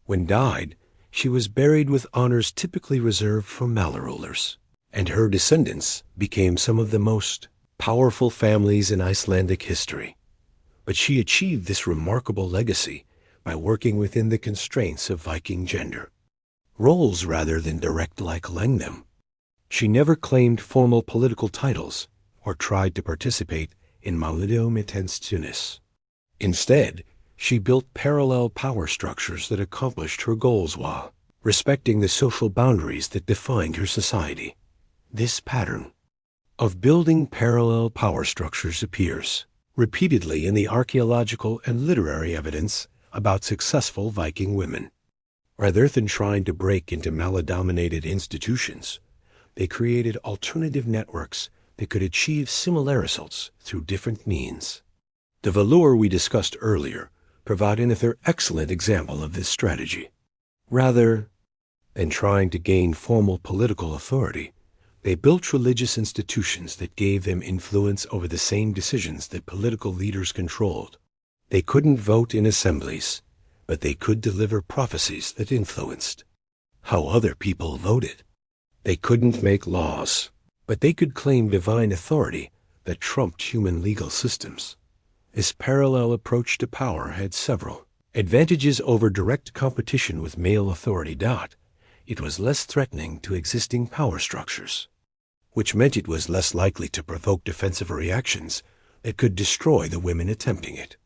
When died, she was buried with honors typically reserved for male rulers, and her descendants became some of the most powerful families in Icelandic history. But she achieved this remarkable legacy by working within the constraints of Viking gender roles rather than direct leng them. She never claimed formal political titles or tried to participate in Málidómitenstunis. Instead, she built parallel power structures that accomplished her goals while respecting the social boundaries that defined her society. This pattern of building parallel power structures appears repeatedly in the archaeological and literary evidence about successful Viking women. Rather than trying to break into male-dominated institutions, they created alternative networks that could achieve similar results through different means. The Valur we discussed earlier provide another excellent example of this strategy. Rather than trying to gain formal political authority, they built religious institutions that gave them influence over the same decisions that political leaders controlled. They couldn't vote in assemblies, but they could deliver prophecies that influenced how other people voted. They couldn't make laws, but they could claim divine authority that trumped human legal systems. This parallel approach to power had several advantages over direct competition with male authority. It was less threatening to existing power structures, which meant it was less likely to provoke defensive reactions that could destroy the women attempting it.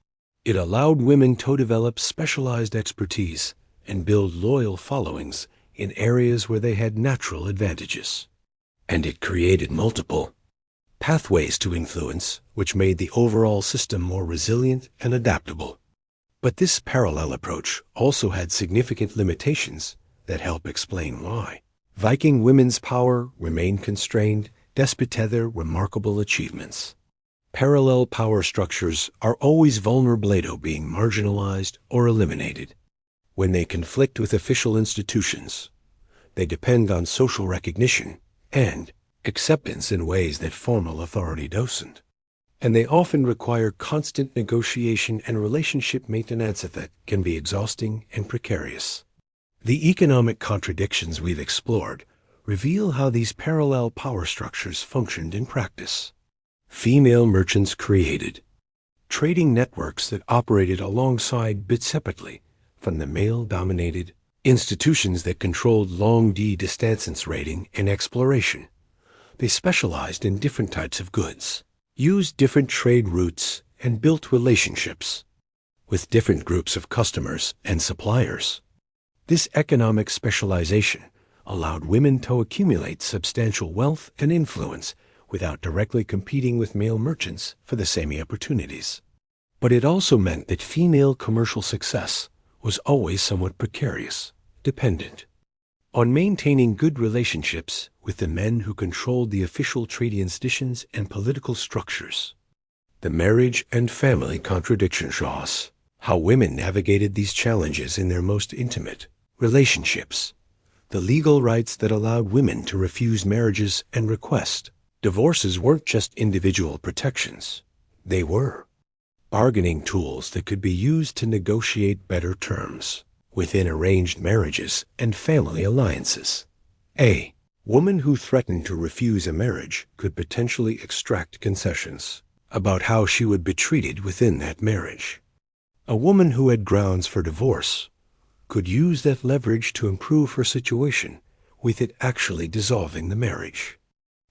It allowed women to develop specialized expertise and build loyal followings in areas where they had natural advantages. And it created multiple pathways to influence, which made the overall system more resilient and adaptable. But this parallel approach also had significant limitations that help explain why Viking women's power remained constrained despite their remarkable achievements. Parallel power structures are always vulnerable to being marginalized or eliminated. When they conflict with official institutions, they depend on social recognition and acceptance in ways that formal authority doesn't. And they often require constant negotiation and relationship maintenance that can be exhausting and precarious. The economic contradictions we've explored reveal how these parallel power structures functioned in practice. Female merchants created trading networks that operated alongside but separately from the male-dominated institutions that controlled long-distance trading and exploration. They specialized in different types of goods, used different trade routes, and built relationships with different groups of customers and suppliers. This economic specialization allowed women to accumulate substantial wealth and influence without directly competing with male merchants for the same opportunities. But it also meant that female commercial success was always somewhat precarious, dependent on maintaining good relationships with the men who controlled the official trade institutions and political structures. The marriage and family contradiction shows how women navigated these challenges in their most intimate relationships. The legal rights that allowed women to refuse marriages and request divorces weren't just individual protections. They were bargaining tools that could be used to negotiate better terms within arranged marriages and family alliances. Women who threatened to refuse a marriage could potentially extract concessions about how she would be treated within that marriage. A woman who had grounds for divorce could use that leverage to improve her situation, with it actually dissolving the marriage.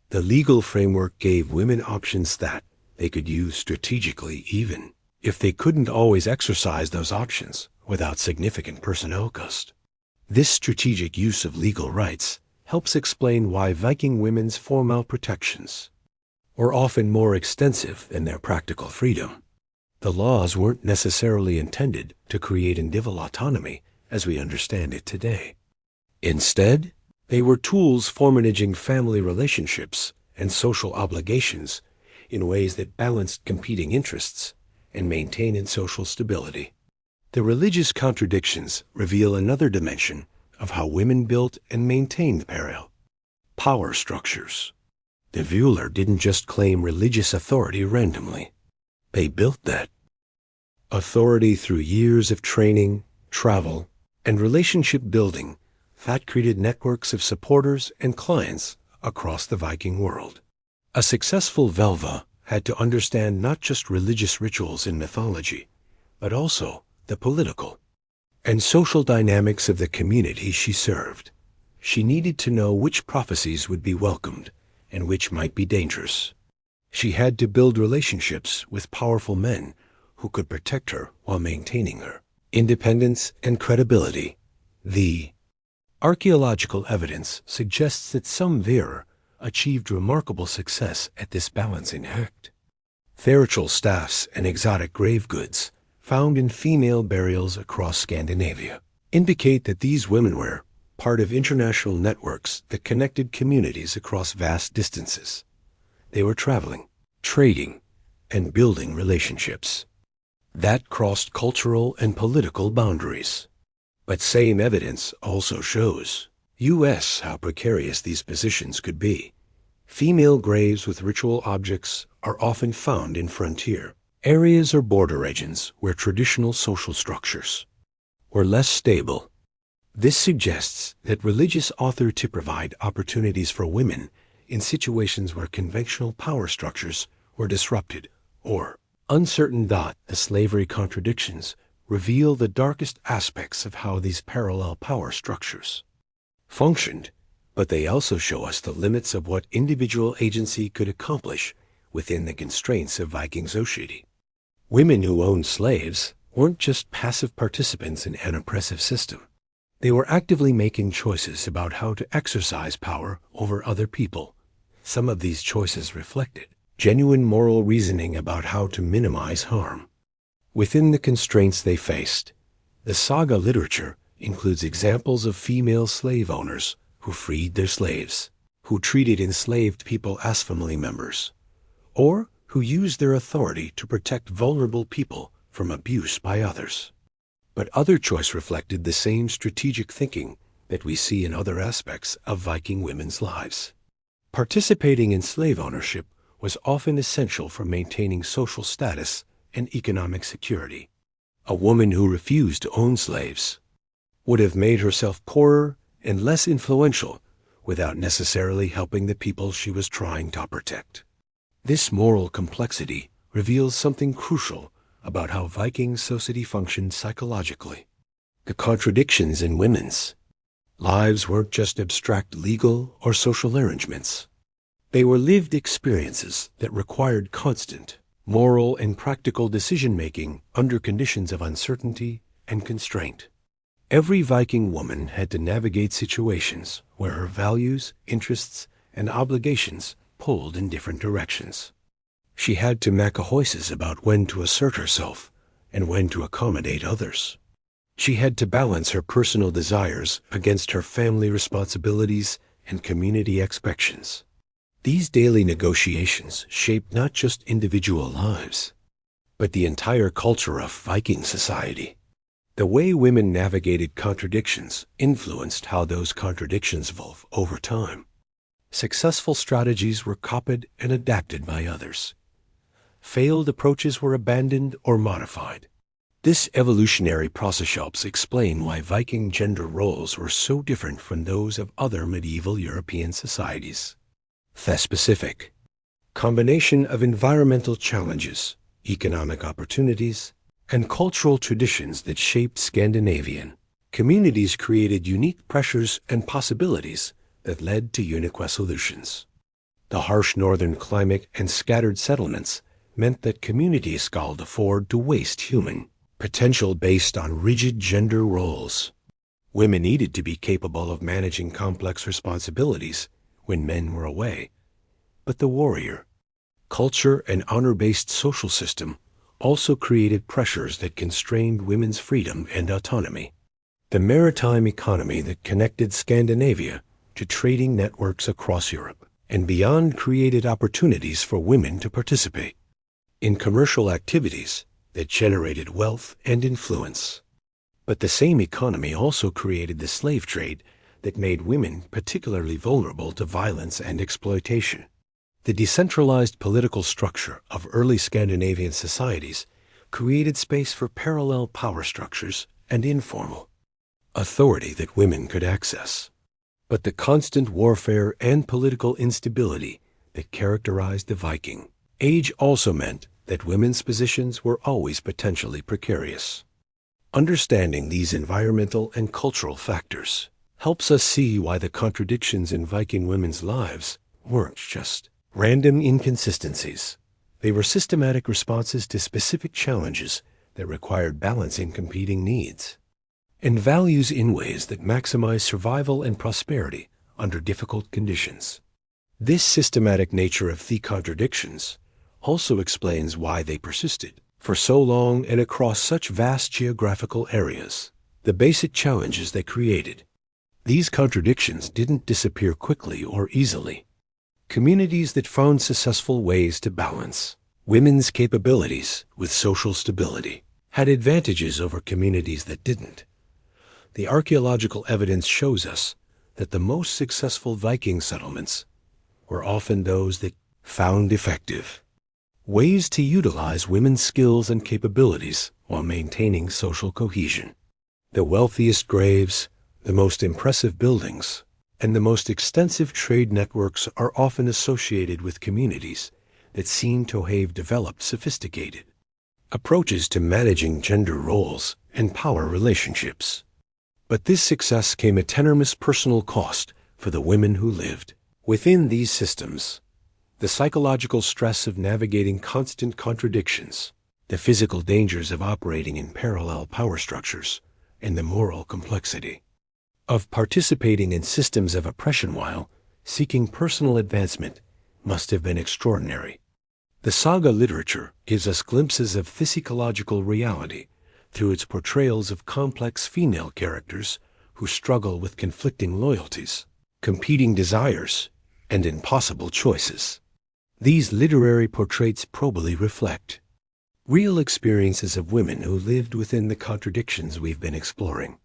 The legal framework gave women options that they could use strategically, even if they couldn't always exercise those options without significant personnel cost. This strategic use of legal rights helps explain why Viking women's formal protections were often more extensive than their practical freedom. The laws weren't necessarily intended to create individual autonomy as we understand it today. Instead, they were tools for managing family relationships and social obligations in ways that balanced competing interests and maintained social stability. The religious contradictions reveal another dimension of how women built and maintained parallel power structures. The Viewer didn't just claim religious authority randomly. They built that authority through years of training, travel, and relationship building that created networks of supporters and clients across the Viking world. A successful Velva had to understand not just religious rituals in mythology, but also the political and social dynamics of the community she served. She needed to know which prophecies would be welcomed and which might be dangerous. She had to build relationships with powerful men who could protect her while maintaining her independence and credibility. The archaeological evidence suggests that some Veer achieved remarkable success at this balancing act. Ferritual staffs and exotic grave goods found in female burials across Scandinavia indicate that these women were part of international networks that connected communities across vast distances. They were traveling, trading, and building relationships that crossed cultural and political boundaries. But same evidence also shows us how precarious these positions could be. Female graves with ritual objects are often found in frontier areas or border regions where traditional social structures were less stable. This suggests that religious author to provide opportunities for women in situations where conventional power structures were disrupted or uncertain. The slavery contradictions reveal the darkest aspects of how these parallel power structures functioned, but they also show us the limits of what individual agency could accomplish within the constraints of Viking society. Women who owned slaves weren't just passive participants in an oppressive system. They were actively making choices about how to exercise power over other people. Some of these choices reflected genuine moral reasoning about how to minimize harm. Within the constraints they faced, the saga literature includes examples of female slave owners who freed their slaves, who treated enslaved people as family members, or who used their authority to protect vulnerable people from abuse by others. But other choice reflected the same strategic thinking that we see in other aspects of Viking women's lives. Participating in slave ownership was often essential for maintaining social status and economic security. A woman who refused to own slaves would have made herself poorer and less influential without necessarily helping the people she was trying to protect. This moral complexity reveals something crucial about how Viking society functioned psychologically. The contradictions in women's lives weren't just abstract legal or social arrangements. They were lived experiences that required constant moral and practical decision-making under conditions of uncertainty and constraint. Every Viking woman had to navigate situations where her values, interests, and obligations pulled in different directions. She had to make choices about when to assert herself and when to accommodate others. She had to balance her personal desires against her family responsibilities and community expectations. These daily negotiations shaped not just individual lives, but the entire culture of Viking society. The way women navigated contradictions influenced how those contradictions evolve over time. Successful strategies were copied and adapted by others. Failed approaches were abandoned or modified. This evolutionary process helps explain why Viking gender roles were so different from those of other medieval European societies. Specific combination of environmental challenges, economic opportunities, and cultural traditions that shaped Scandinavian communities created unique pressures and possibilities that led to unique solutions. The harsh northern climate and scattered settlements meant that communities could afford to waste human potential based on rigid gender roles. Women needed to be capable of managing complex responsibilities when men were away. But the warrior, culture, and honor-based social system also created pressures that constrained women's freedom and autonomy. The maritime economy that connected Scandinavia to trading networks across Europe and beyond created opportunities for women to participate in commercial activities that generated wealth and influence. But the same economy also created the slave trade that made women particularly vulnerable to violence and exploitation. The decentralized political structure of early Scandinavian societies created space for parallel power structures and informal authority that women could access. But the constant warfare and political instability that characterized the Viking Age also meant that women's positions were always potentially precarious. Understanding these environmental and cultural factors helps us see why the contradictions in Viking women's lives weren't just random inconsistencies. They were systematic responses to specific challenges that required balancing competing needs and values in ways that maximize survival and prosperity under difficult conditions. This systematic nature of the contradictions also explains why they persisted for so long and across such vast geographical areas. The basic challenges they created. These contradictions didn't disappear quickly or easily. Communities that found successful ways to balance women's capabilities with social stability had advantages over communities that didn't. The archaeological evidence shows us that the most successful Viking settlements were often those that found effective ways to utilize women's skills and capabilities while maintaining social cohesion. The wealthiest graves, the most impressive buildings, and the most extensive trade networks are often associated with communities that seem to have developed sophisticated approaches to managing gender roles and power relationships. But this success came at enormous personal cost for the women who lived within these systems. The psychological stress of navigating constant contradictions, the physical dangers of operating in parallel power structures, and the moral complexity of participating in systems of oppression while seeking personal advancement must have been extraordinary. The saga literature gives us glimpses of physiological reality through its portrayals of complex female characters who struggle with conflicting loyalties, competing desires, and impossible choices. These literary portraits probably reflect real experiences of women who lived within the contradictions we've been exploring.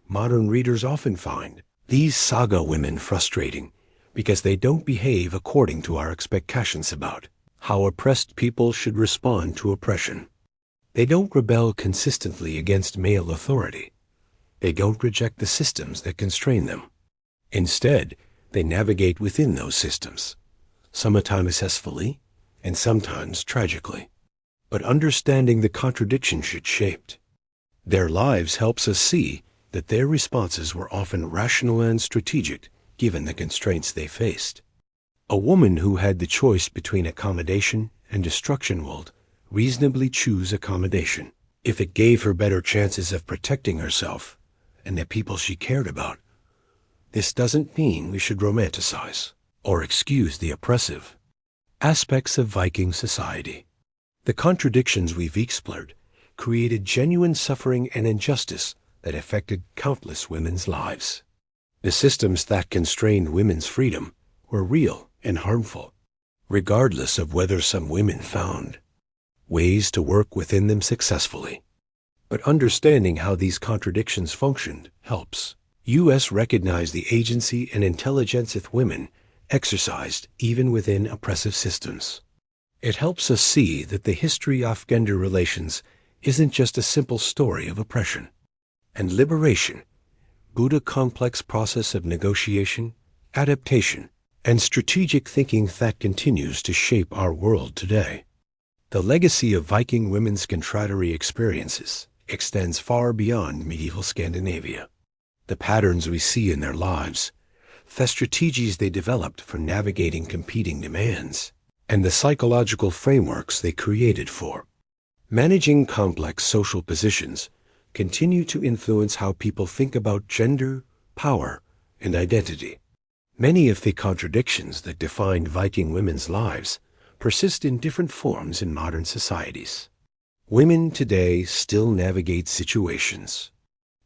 Modern readers often find these saga women frustrating because they don't behave according to our expectations about how oppressed people should respond to oppression. They don't rebel consistently against male authority. They don't reject the systems that constrain them. Instead, they navigate within those systems, sometimes successfully and sometimes tragically. But understanding the contradictions it shaped their lives helps us see that their responses were often rational and strategic given the constraints they faced. A woman who had the choice between accommodation and destruction would reasonably choose accommodation if it gave her better chances of protecting herself and the people she cared about. This doesn't mean we should romanticize or excuse the oppressive aspects of Viking society. The contradictions we've explored created genuine suffering and injustice that affected countless women's lives. The systems that constrained women's freedom were real and harmful, regardless of whether some women found ways to work within them successfully. But understanding how these contradictions functioned helps us recognize the agency and intelligence that women exercised even within oppressive systems. It helps us see that the history of gender relations isn't just a simple story of oppression and liberation, but a complex process of negotiation, adaptation, and strategic thinking that continues to shape our world today. The legacy of Viking women's contradictory experiences extends far beyond medieval Scandinavia. The patterns we see in their lives, the strategies they developed for navigating competing demands, and the psychological frameworks they created for managing complex social positions continue to influence how people think about gender, power, and identity. Many of the contradictions that defined Viking women's lives persist in different forms in modern societies. Women today still navigate situations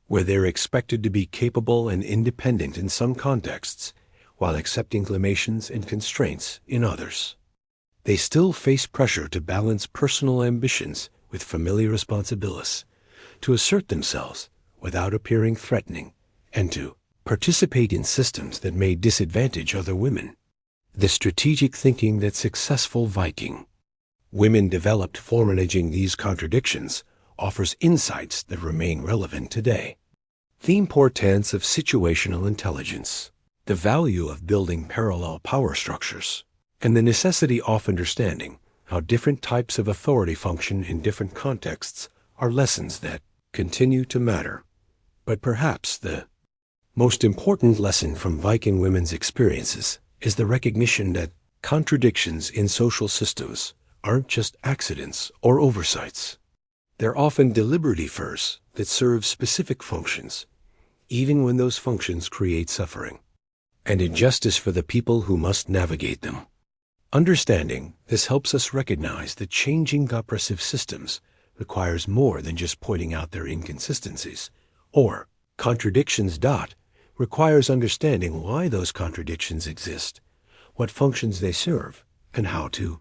where they're expected to be capable and independent in some contexts, while accepting limitations and constraints in others. They still face pressure to balance personal ambitions with familiar responsibilities, to assert themselves without appearing threatening, and to participate in systems that may disadvantage other women. The strategic thinking that successful Viking women developed for managing these contradictions offers insights that remain relevant today. The importance of situational intelligence, the value of building parallel power structures, and the necessity of understanding how different types of authority function in different contexts are lessons that continue to matter. But perhaps the most important lesson from Viking women's experiences is the recognition that contradictions in social systems aren't just accidents or oversights. They're often deliberate efforts that serve specific functions, even when those functions create suffering and injustice for the people who must navigate them. Understanding this helps us recognize that changing oppressive systems requires more than just pointing out their inconsistencies or contradictions. Requires understanding why those contradictions exist, what functions they serve, and how to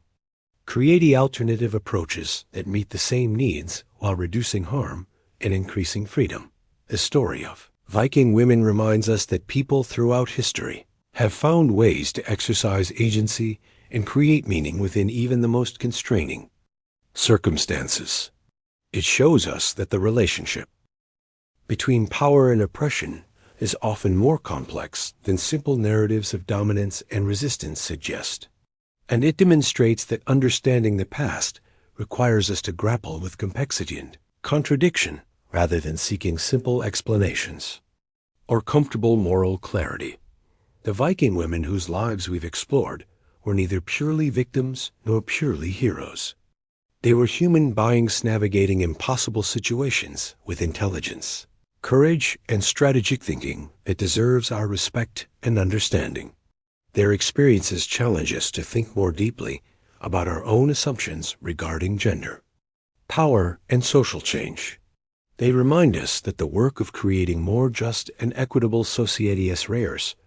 create alternative approaches that meet the same needs while reducing harm and increasing freedom. The story of Viking women reminds us that people throughout history have found ways to exercise agency and create meaning within even the most constraining circumstances. It shows us that the relationship between power and oppression is often more complex than simple narratives of dominance and resistance suggest. And it demonstrates that understanding the past requires us to grapple with complexity and contradiction rather than seeking simple explanations or comfortable moral clarity. The Viking women whose lives we've explored were neither purely victims nor purely heroes. They were human beings navigating impossible situations with intelligence, courage, and strategic thinking that deserves our respect and understanding. Their experiences challenge us to think more deeply about our own assumptions regarding gender, power, and social change. They remind us that the work of creating more just and equitable societies requires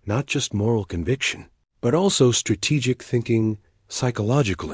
not just moral conviction, but also strategic thinking, psychological